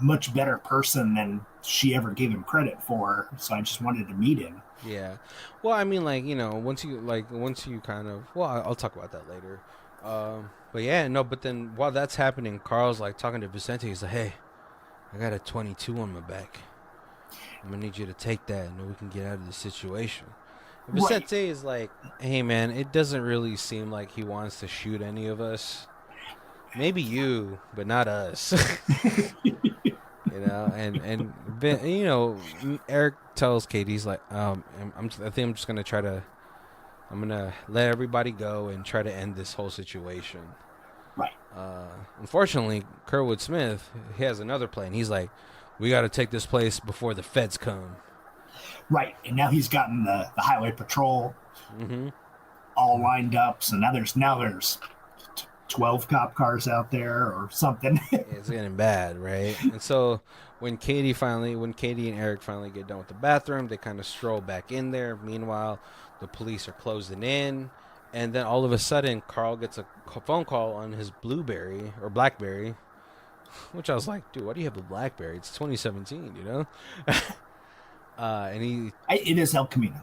much better person than she ever gave him credit for. So I just wanted to meet him. Yeah. Well, I mean, like, once you kind of, well, I'll talk about that later. But yeah, no, but then while that's happening, Carl's like talking to Vicente. He's like, "Hey, I got a 22 on my back. I'm gonna need you to take that, and then we can get out of this situation." And Right. Vicente is like, "Hey, man, it doesn't really seem like he wants to shoot any of us. Maybe you, but not us." Eric tells Katie, he's like, I think I'm just gonna try to I'm gonna let everybody go and try to end this whole situation. Right. Unfortunately, Kerwood Smith, he has another plan. He's like, we got to take this place before the feds come. Right. And now he's gotten the highway patrol Mm-hmm. all lined up. So now there's 12 cop cars out there or something. It's getting bad, right? And so when Katie and Eric finally get done with the bathroom, they kind of stroll back in there. Meanwhile, the police are closing in, and then all of a sudden, Carl gets a phone call on his BlueBerry or BlackBerry, which I was like, dude, why do you have a BlackBerry? It's 2017, you know. And It is El Camino.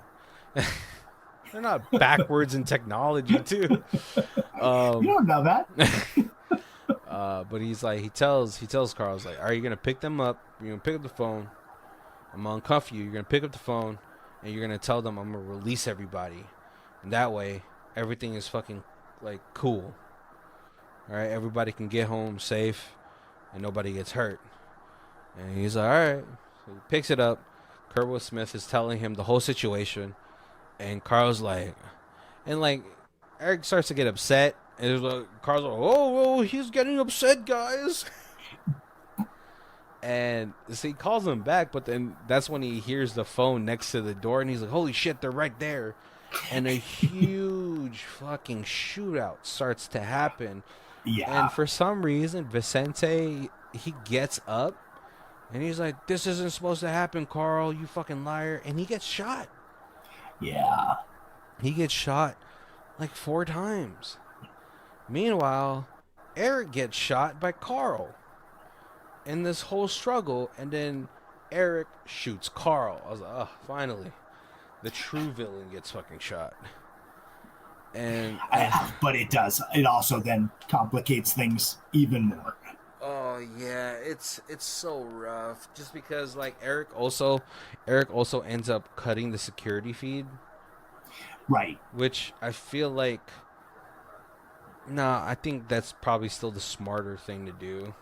they're not backwards in technology too. You Um, don't know that. but he tells Carl, he's like, are you gonna pick them up? You're gonna pick up the phone. I'm gonna cuff you. You're gonna pick up the phone, and you're gonna tell them I'm gonna release everybody, and that way everything is fucking like cool. All right, everybody can get home safe, and nobody gets hurt. And he's like, all right. So he picks it up. Kerwood Smith is telling him the whole situation, and Carl's like, and like Eric starts to get upset, and it's like Carl's like, oh, he's getting upset, guys. And so he calls him back, but then that's when he hears the phone next to the door, and he's like, holy shit, they're right there. And a huge fucking shootout starts to happen. Yeah. And for some reason, Vicente, he gets up, and he's like, this isn't supposed to happen, Carl, you fucking liar. And he gets shot. Yeah. He gets shot like 4 times. Meanwhile, Eric gets shot by Carl in this whole struggle, and then Eric shoots Carl. I was like, oh, finally. The true villain gets fucking shot. And But it does. It also then complicates things even more. oh yeah, it's so rough. Just because like Eric also ends up cutting the security feed, Right. which I feel like I think that's probably still the smarter thing to do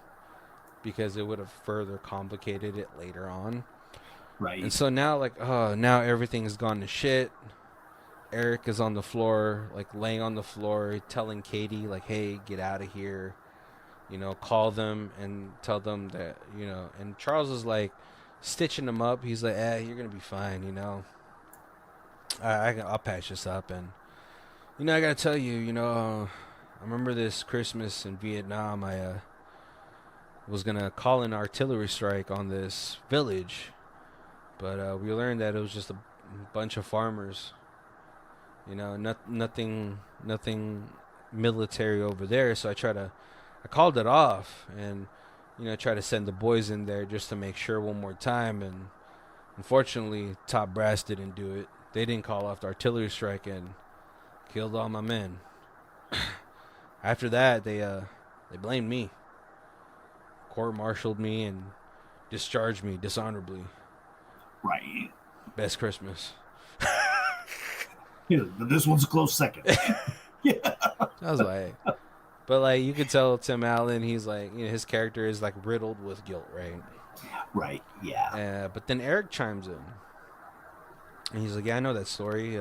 because it would have further complicated it later on. And Right. so now like now everything's gone to shit. Eric is on the floor, like laying on the floor, telling Katie like, "Hey, get out of here." Call them and tell them that, and Charles is like stitching him up. He's like, you're going to be fine, I'll patch this up. And, I got to tell you, I remember this Christmas in Vietnam, I was going to call an artillery strike on this village, but we learned that it was just a bunch of farmers, nothing military over there. So I called it off and, tried to send the boys in there just to make sure one more time. And unfortunately, top brass didn't do it. They didn't call off the artillery strike and killed all my men. After that, they blamed me, court-martialed me, and discharged me dishonorably. Right. Best Christmas. This one's a close second. Yeah. I was like, but like you could tell Tim Allen, he's like, his character is like riddled with guilt, right? Right. Yeah. But then Eric chimes in, and he's like, yeah, I know that story.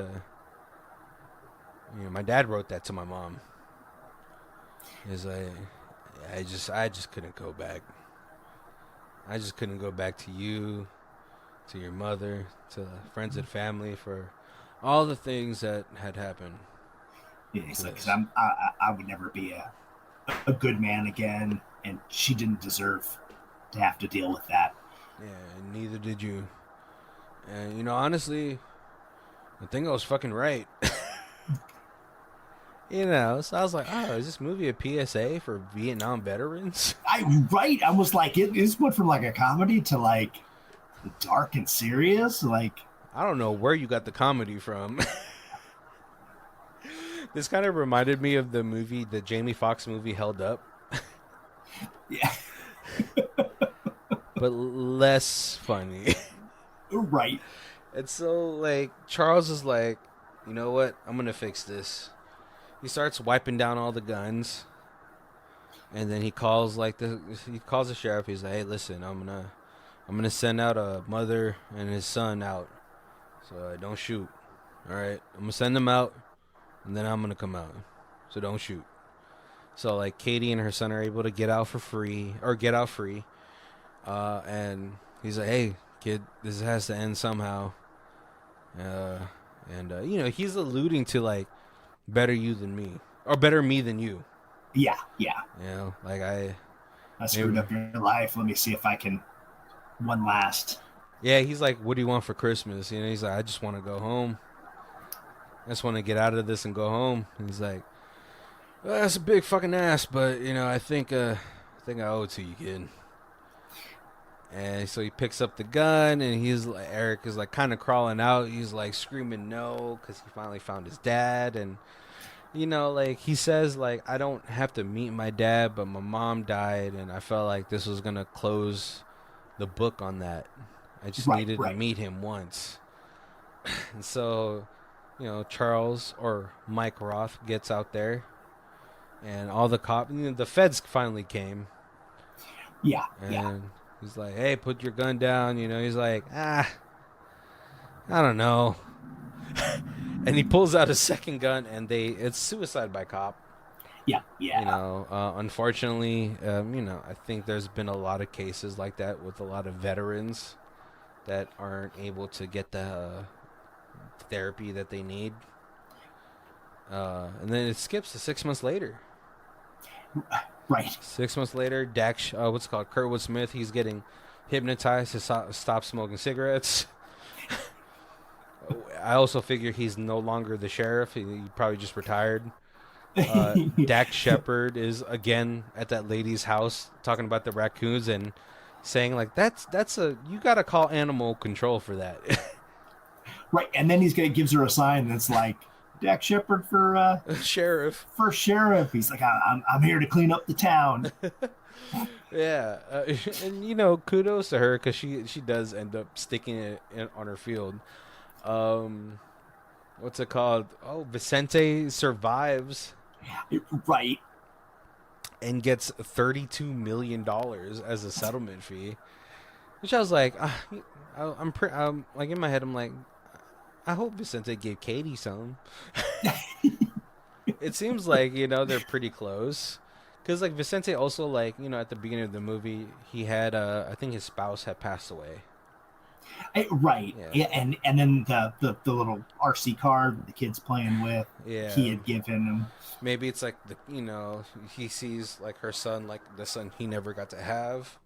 My dad wrote that to my mom. He's like, I just couldn't go back. I just couldn't go back to you, to your mother, to friends and family for all the things that had happened. Yeah, he's like, cause I would never be a good man again, and she didn't deserve to have to deal with that. Yeah, and neither did you. And honestly, I think I was fucking right. So I was like, oh, is this movie a PSA for Vietnam veterans? I was like, it went from like a comedy to like dark and serious. Like, I don't know where you got the comedy from. This kind of reminded me of the Jamie Foxx movie Held Up, yeah, but less funny. right. And so, like, Charles is like, you know what? I'm gonna fix this. He starts wiping down all the guns, and then he calls the sheriff. He's like, hey, listen, I'm gonna send out a mother and his son out, so don't shoot. All right, I'm gonna send them out, and then I'm gonna come out, so don't shoot. So like Katie and her son are able to get out for free or get out free, and he's like, hey, kid, this has to end somehow. Uh, and he's alluding to like better you than me or better me than you. Yeah, yeah. Like I I screwed maybe. up your life. Let me see if I can one last. Yeah, he's like, what do you want for Christmas? He's like, I just want to go home. I just want to get out of this and go home. And he's like, well, that's a big fucking ass, but I think I owe it to you, kid. And so he picks up the gun, and he's like, Eric is like kind of crawling out. He's like screaming no because he finally found his dad, and like he says, like I don't have to meet my dad, but my mom died, and I felt like this was gonna close the book on that. I just Right, needed to right. meet him once, and so Charles or Mike Roth gets out there, and all the the feds finally came, Yeah, yeah. and he's like, "Hey, put your gun down." He's like, I don't know. And he pulls out a second gun, and it's suicide by cop. Yeah, yeah. Unfortunately, I think there's been a lot of cases like that with a lot of veterans that aren't able to get the therapy that they need. And then it skips to 6 months later. Right. 6 months later, Dax, what's it called, Kurtwood Smith, he's getting hypnotized to stop smoking cigarettes. I also figure he's no longer the sheriff. He probably just retired. Dak Shepard is again at that lady's house talking about the raccoons and saying like that's a you gotta call animal control for that. Right. And then gives her a sign that's like Dak Shepard Sheriff. for sheriff. He's like, I'm here to clean up the town. Yeah, and kudos to her because she does end up sticking it on her field. Um, what's it called? Oh, Vicente survives Right. and gets $32 million as a settlement fee. Which I was like, I'm like in my head, I'm like, I hope Vicente gave Katie some. It seems like they're pretty close, because like Vicente also like at the beginning of the movie he had I think his spouse had passed away. Right. Yeah, Yeah, and then the little RC car that the kid's playing with, he yeah. had given him. Maybe it's like he sees like her son, like the son he never got to have,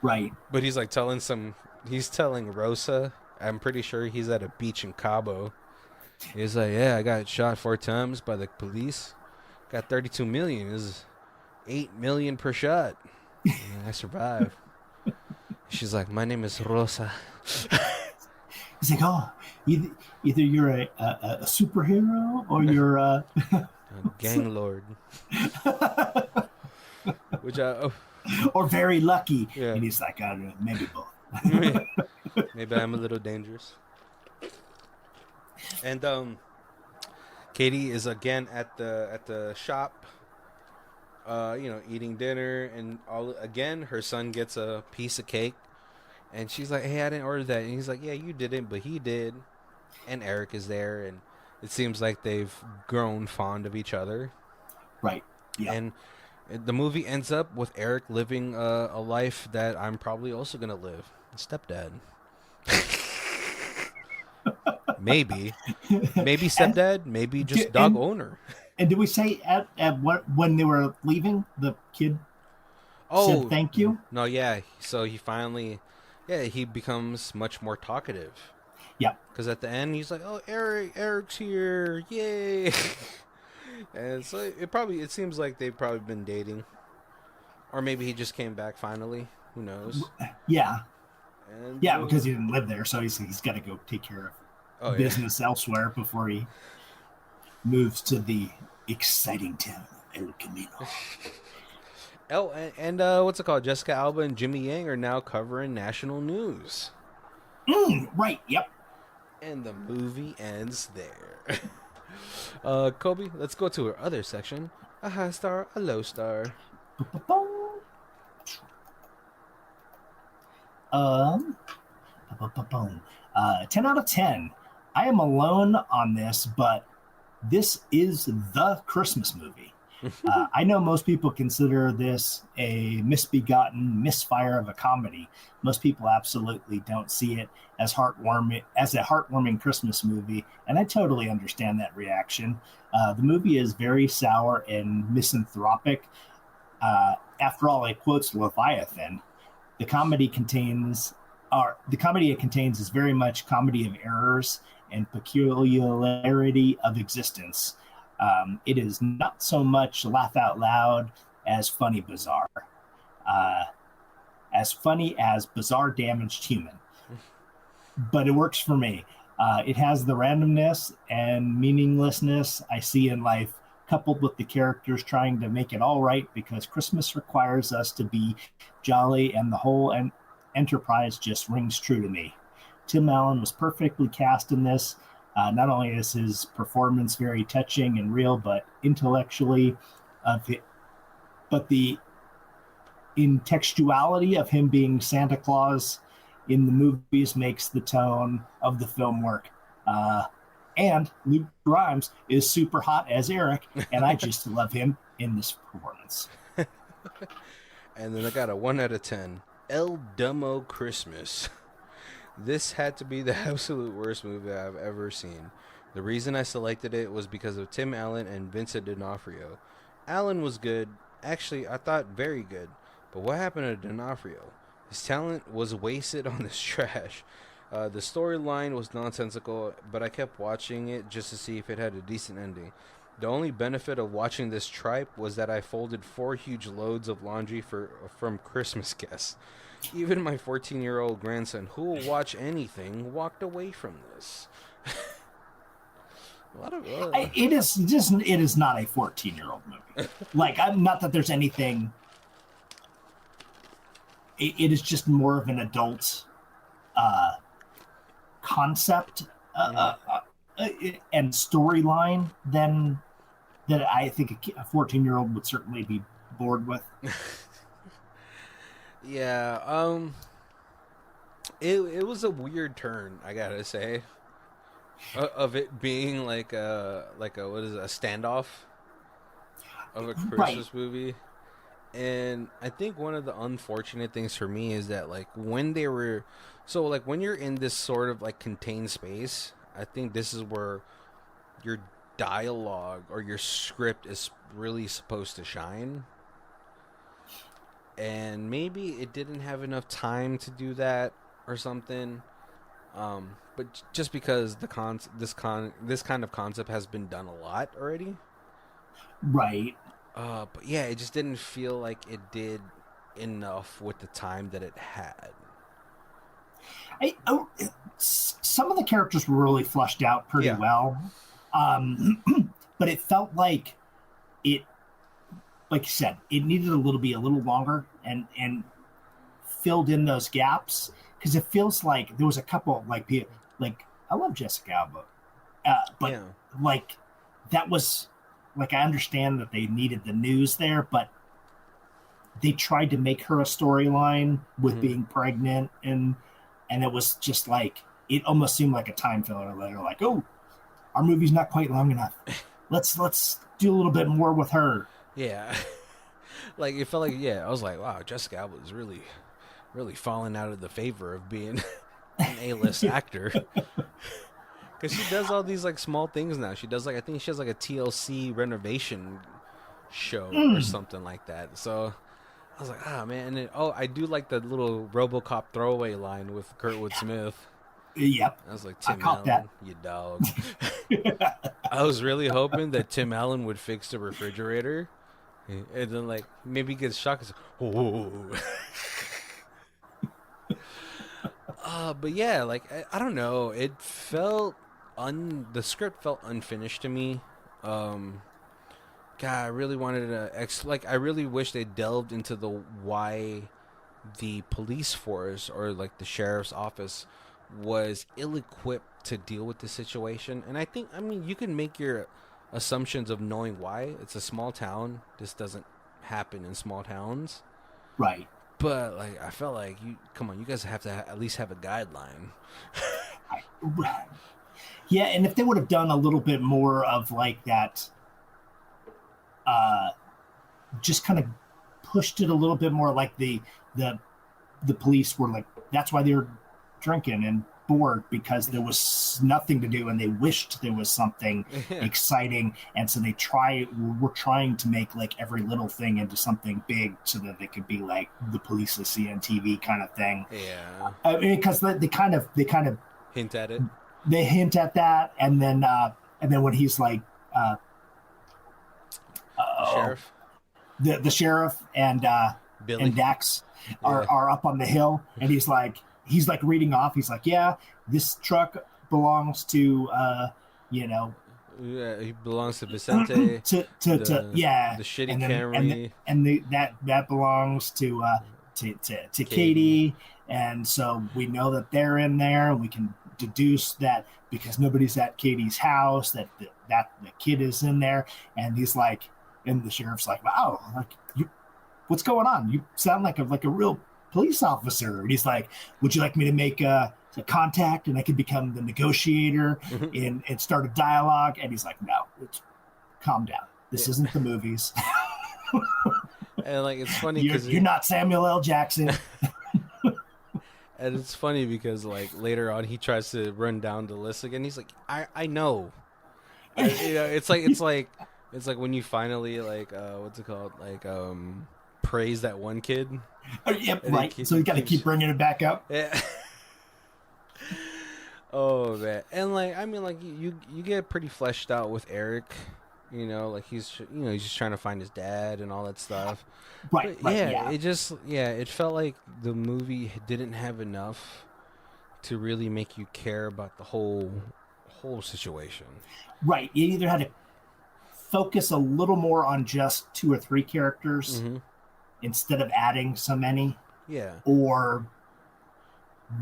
Right. but he's telling Rosa. I'm pretty sure he's at a beach in Cabo. He's like, yeah, I got shot 4 times by the police. Got 32 million. This is 8 million per shot. And I survived. She's like, my name is Rosa. He's like, oh, either you're a superhero or you're A gang lord. Which or very lucky. yeah. And he's like, maybe both. Maybe I'm a little dangerous. And Katie is again at the shop, eating dinner, and all again her son gets a piece of cake, and she's like, "Hey, I didn't order that," and he's like, "Yeah, you didn't, but he did." And Eric is there, and it seems like they've grown fond of each other, Right. Yeah. and the movie ends up with Eric living a life that I'm probably also gonna live, stepdad. Maybe and, stepdad, maybe just dog and owner. and did we say at what when they were leaving, the kid said Oh thank you? no, yeah. So he finally, yeah, he becomes much more talkative. Yeah. Because at the end he's like, "Oh, Eric's here, yay!" And so it seems like they've probably been dating, or maybe he just came back finally. Who knows? Yeah, And yeah, because he didn't live there, so he's got to go take care oh of yeah, business elsewhere before he moves to the exciting town of El Camino. oh, and what's it called? Jessica Alba and Jimmy Yang are now covering national news, Right. Yep. and the movie ends there. Kobe, let's go to our other section: a high star, a low star. Um, 10 out of 10. I am alone on this, but this is the Christmas movie. I know most people consider this a misbegotten misfire of a comedy. Most people absolutely don't see it as a heartwarming Christmas movie, and I totally understand that reaction. The movie is very sour and misanthropic. After all, it quotes Leviathan. The comedy contains, the comedy it contains is very much comedy of errors and peculiarity of existence. It is not so much laugh out loud as funny bizarre, uh, as funny as bizarre damaged human. But it works for me. It has the randomness and meaninglessness I see in life, coupled with the characters trying to make it all right because Christmas requires us to be jolly, and the whole enterprise just rings true to me. Tim Allen was perfectly cast in this. Not only is his performance very touching and real, but intellectually, of it, but the intextuality of him being Santa Claus in the movies makes the tone of the film work. And Luke Grimes is super hot as Eric, and I just love him in this performance. And then I got a 1 out of 10. El Dumbo Christmas. This had to be the absolute worst movie I've ever seen. The reason I selected it was because of Tim Allen and Vincent D'Onofrio. Allen was good. Actually, I thought very good. But what happened to D'Onofrio? His talent was wasted on this trash. The storyline was nonsensical, but I kept watching it just to see if it had a decent ending. The only benefit of watching this tripe was that I folded 4 huge loads of laundry from Christmas guests. Even my 14-year-old grandson, who will watch anything, walked away from this. A lot of it is not a 14-year-old movie. Like, I'm not that there's anything. It is just more of an adult concept and storyline than that I think a 14-year-old would certainly be bored with. Yeah, it was a weird turn, I gotta say, of it being like a what is it, a standoff of a Right. Christmas movie. And I think one of the unfortunate things for me is that like when they were so like when you're in this sort of like contained space, I think this is where your dialogue or your script is really supposed to shine. And maybe it didn't have enough time to do that or something. But just because this kind of concept has been done a lot already. Right. But yeah, it just didn't feel like it did enough with the time that it had. Some of the characters were really fleshed out pretty Yeah. well, but it felt like it, like you said, it needed a little longer and filled in those gaps because it feels like there was a couple like I love Jessica Alba, but Yeah. like that was like I understand that they needed the news there, but they tried to make her a storyline with Hmm. being pregnant and it was just like it almost seemed like a time filler. They're like, oh, our movie's not quite long enough. Let's do a little bit more with her. Yeah. Like it felt like yeah, I was like, wow, Jessica Alba is really falling out of the favor of being an A-list actor. Because she does all these like small things now. She does like I think she has like a TLC renovation show or something like that. So I was like, ah man. And then, oh, I do like the little RoboCop throwaway line with Kurtwood Smith. Yep, I was like, I Tim caught that. Allen, you dog. I was really hoping that Tim Allen would fix the refrigerator, and then like maybe get shocked. Oh, but yeah, like I don't know. It felt the script felt unfinished to me. Um, God, I really wanted to like I really wish they delved into the why the police force or like the sheriff's office was ill-equipped to deal with the situation. And I mean you can make your assumptions of knowing why. It's a small town. This doesn't happen in small towns. Right. But like I felt like you come on, you guys have to at least have a guideline. Yeah, and if they would have done a little bit more of like that, uh, just kind of pushed it a little bit more, like the the police were like, that's why they were drinking and bored because there was nothing to do and they wished there was something Yeah. exciting, and so were trying to make like every little thing into something big so that they could be like the police you see on TV kind of thing. Yeah. I mean, because they kind of Hint at it. they hint at that, and then when he's like, uh, The oh, sheriff. the sheriff and Billy. Dax Yeah. are up on the hill, and he's like reading off. He's like, yeah, this truck belongs to you know Yeah, he belongs to Vicente. to The yeah, the shitty and then Camry. that belongs to Katie. Katie, and so we know that they're in there, and we can deduce that because nobody's at Katie's house that the kid is in there, and he's like, and the sheriff's like, wow, like you, what's going on? You sound like a real police officer. And he's like, would you like me to make a contact and I could become the negotiator and start a dialogue? And he's like, no, calm down. This Yeah. isn't the movies. And like it's funny you're, because you're not Samuel L. Jackson. and it's funny because like later on he tries to run down the list again. He's like, I know. It's like when you finally like what's it called like praise that one kid. Yep, And right. So you got to keep bringing it back up. Yeah. Oh man, and like I mean, like you get pretty fleshed out with Eric. Like he's just trying to find his dad and all that stuff. Right, But right, yeah, yeah. it felt like the movie didn't have enough to really make you care about the whole situation. Right. You either had to focus a little more on just two or three characters Hmm. instead of adding so many, Yeah, or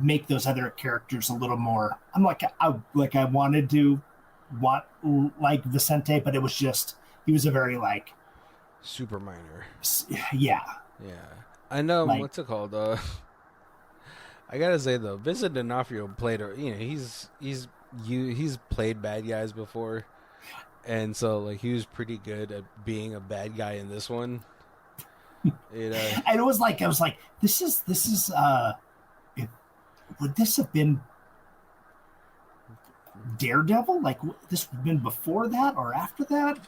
make those other characters a little more. I wanted to want like Vicente, but it was just he was a very like super minor. yeah, Yeah, I know. like What's it called? I gotta say though, Vincent D'Onofrio played he's played bad guys before, and so like he was pretty good at being a bad guy in this one. You know, and it was like I was like this is it, would this have been Daredevil? Like this would have been before that or after that?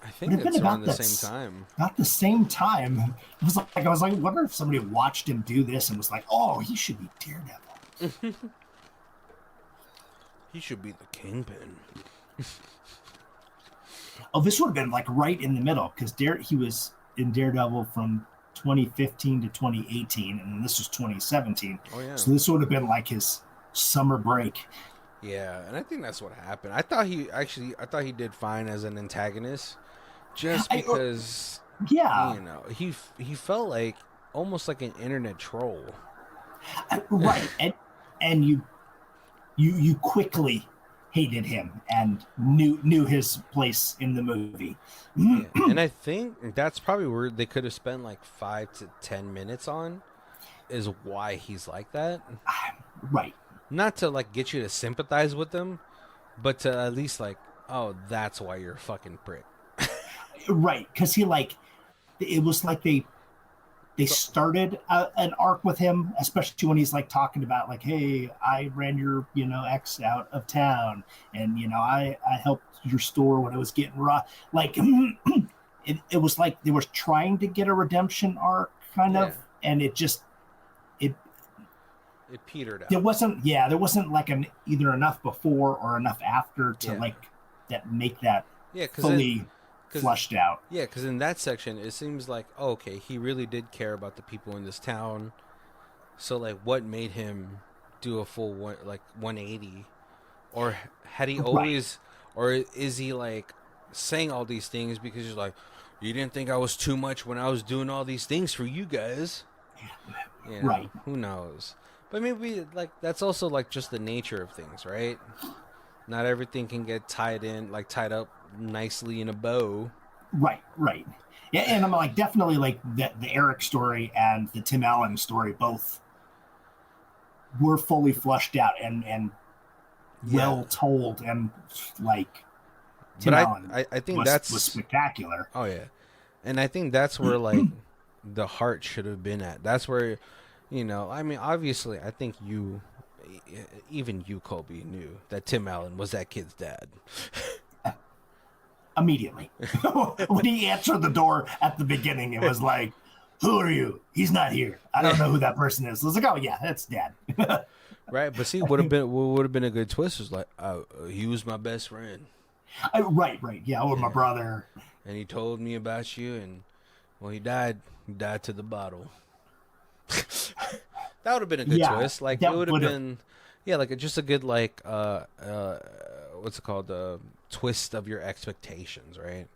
I Would think have been it's around about the this. same time. About the same time. It was like I was like, I wonder if somebody watched him do this and was like, "Oh, he should be Daredevil." He should be the kingpin. Oh, this would have been like right in the middle because he was in Daredevil from 2015 to 2018, and then this was 2017. Oh yeah, So this would have been like his summer break. yeah, and I think that's what happened. I thought he did fine as an antagonist, just because Yeah, he felt like almost like an internet troll. right. And you quickly hated him and knew his place in the movie. Yeah. And I think that's probably where they could have spent like 5 to 10 minutes on is why he's like that. Right. Not to like get you to sympathize with him, but to at least like, oh, that's why you're a fucking prick. Right, because it was like they started an arc with him, especially when he's like talking about like, hey, I ran your ex out of town, and I helped your store when it was getting rough. Like it was like they were trying to get a redemption arc kind of, Yeah. and it just it It petered out. there wasn't like an either enough before or enough after to Yeah. like that make that Yeah, fully cause, flushed out. yeah, because in that section, it seems like, oh, okay, he really did care about the people in this town. So, like, what made him do a full 180? Or had he Right. always, or is he like saying all these things because he's like, you didn't think I was too much when I was doing all these things for you guys? You Right. know, who knows? But maybe like that's also like just the nature of things, right? Not everything can get tied up nicely in a bow. Right. Right. Yeah, and I'm like definitely like the Eric story and the Tim Allen story both were fully flushed out and Yeah, well told, and like but Tim Allen I think was that's, spectacular. oh yeah, and I think that's where like the heart should have been at. That's where, I mean, obviously, I think even you, Colby, knew that Tim Allen was that kid's dad. Immediately when he answered the door at the beginning, it was like, "Who are you? He's not here. I don't know who that person is." I was like, "Oh yeah, that's Dad." Right, but see, what would have been a good twist was like, he was my best friend, Right, yeah, or my yeah, brother. and he told me about you, and well, he died. He died to the bottle. That would have been a good Yeah, twist. Like it that would have would have. been, yeah, like just a good like what's it called? The twist of your expectations, right?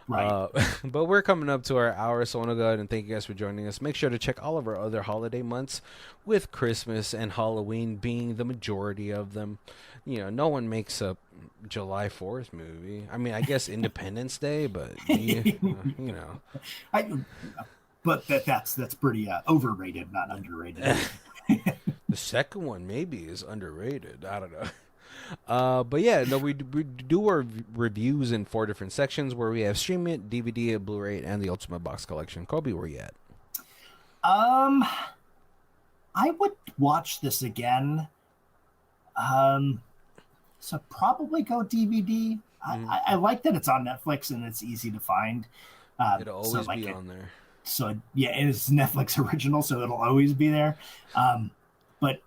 Right. But we're coming up to our hour, so I want to go ahead and thank you guys for joining us. Make sure to check all of our other holiday months, with Christmas and Halloween being the majority of them. No one makes a July 4th movie. I mean, I guess Independence Day, but I, but that's pretty overrated, not underrated. the second one maybe is underrated. I don't know. But yeah, no, we do our reviews in 4 different sections where we have Stream It, DVD, Blu-ray, and the Ultimate Box Collection. Kobe, where you at? Um, I would watch this again. Um, so probably go DVD. Mm, I like that it's on Netflix and it's easy to find. it'll So always like be it, on there. so yeah, it's Netflix original, so it'll always be there. Um, but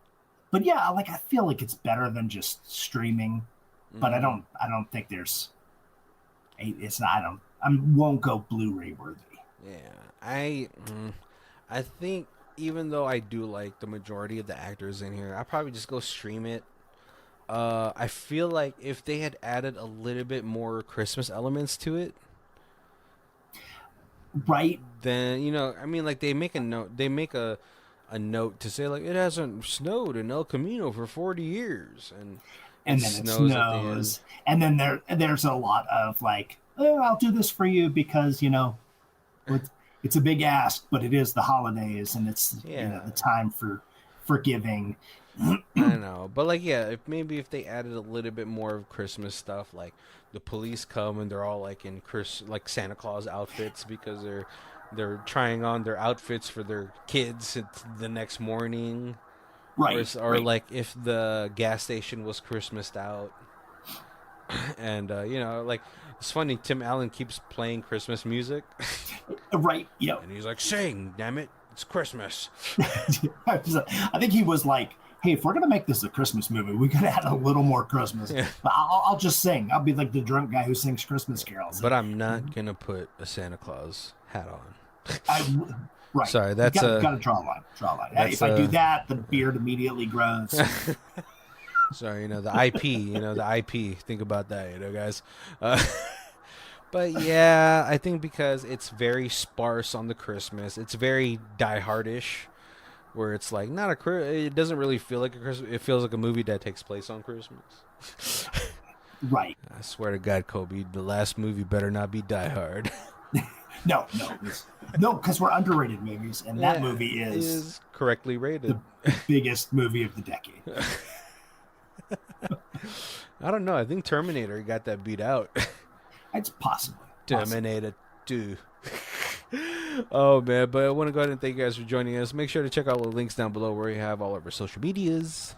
but yeah, like I feel like it's better than just streaming. But Mm, I don't think there's it's not. I won't go Blu-ray worthy. yeah, I think even though I do like the majority of the actors in here, I probably just go stream it. I feel like if they had added a little bit more Christmas elements to it, Right. then I mean, like they make a note to say like it hasn't snowed in El Camino for 40 years, and it And then it snows at the end. snows, and then there's a lot of like, oh, I'll do this for you because it's, it's a big ask, but it is the holidays, and it's Yeah, the time for forgiving. I know, but like, yeah, if they added a little bit more of Christmas stuff, like the police come and they're all like in like Santa Claus outfits because they're trying on their outfits for their kids the next morning, Right, or right, like if the gas station was Christmased out, and like it's funny. Tim Allen keeps playing Christmas music, right. Yep. and he's like, "Sing, damn it, it's Christmas." I think he was like, "Hey, if we're gonna make this a Christmas movie, we gotta add a little more Christmas." Yeah. But I'll just sing. I'll be like the drunk guy who sings Christmas carols. But I'm not gonna put a Santa Claus hat on. I, right. Sorry, that's gotta draw a line. Draw a line. that's If I do that, the beard immediately grows. sorry, the IP, the IP. Think about that, guys. But yeah, I think because it's very sparse on the Christmas, it's very diehardish, where it's like not it doesn't really feel like a Christmas. It feels like a movie that takes place on Christmas. Right. I swear to God, Kobe, the last movie better not be Die Hard. No, because we're underrated movies, and that movie is correctly rated. The biggest movie of the decade. I don't know. I think Terminator got that beat out. It's possible. Terminator 2. Oh, man. But I want to go ahead and thank you guys for joining us. Make sure to check out all the links down below where we have all of our social medias.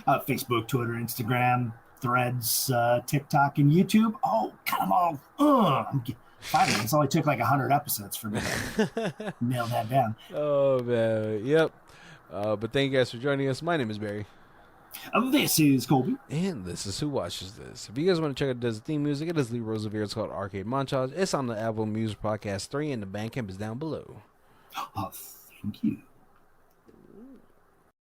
Facebook, Twitter, Instagram, Threads, TikTok, and YouTube. Oh, got them all. Finally, it's only took like 100 episodes for me to nail that down. Oh, man. Yep. But thank you guys for joining us. My name is Barry. This is Colby. And this is Who Watches This. If you guys want to check out the theme music, it is Lee Rosevere. It's called Arcade Montage. It's on the Apple Music Podcast 3, and the Bandcamp is down below. Oh, thank you.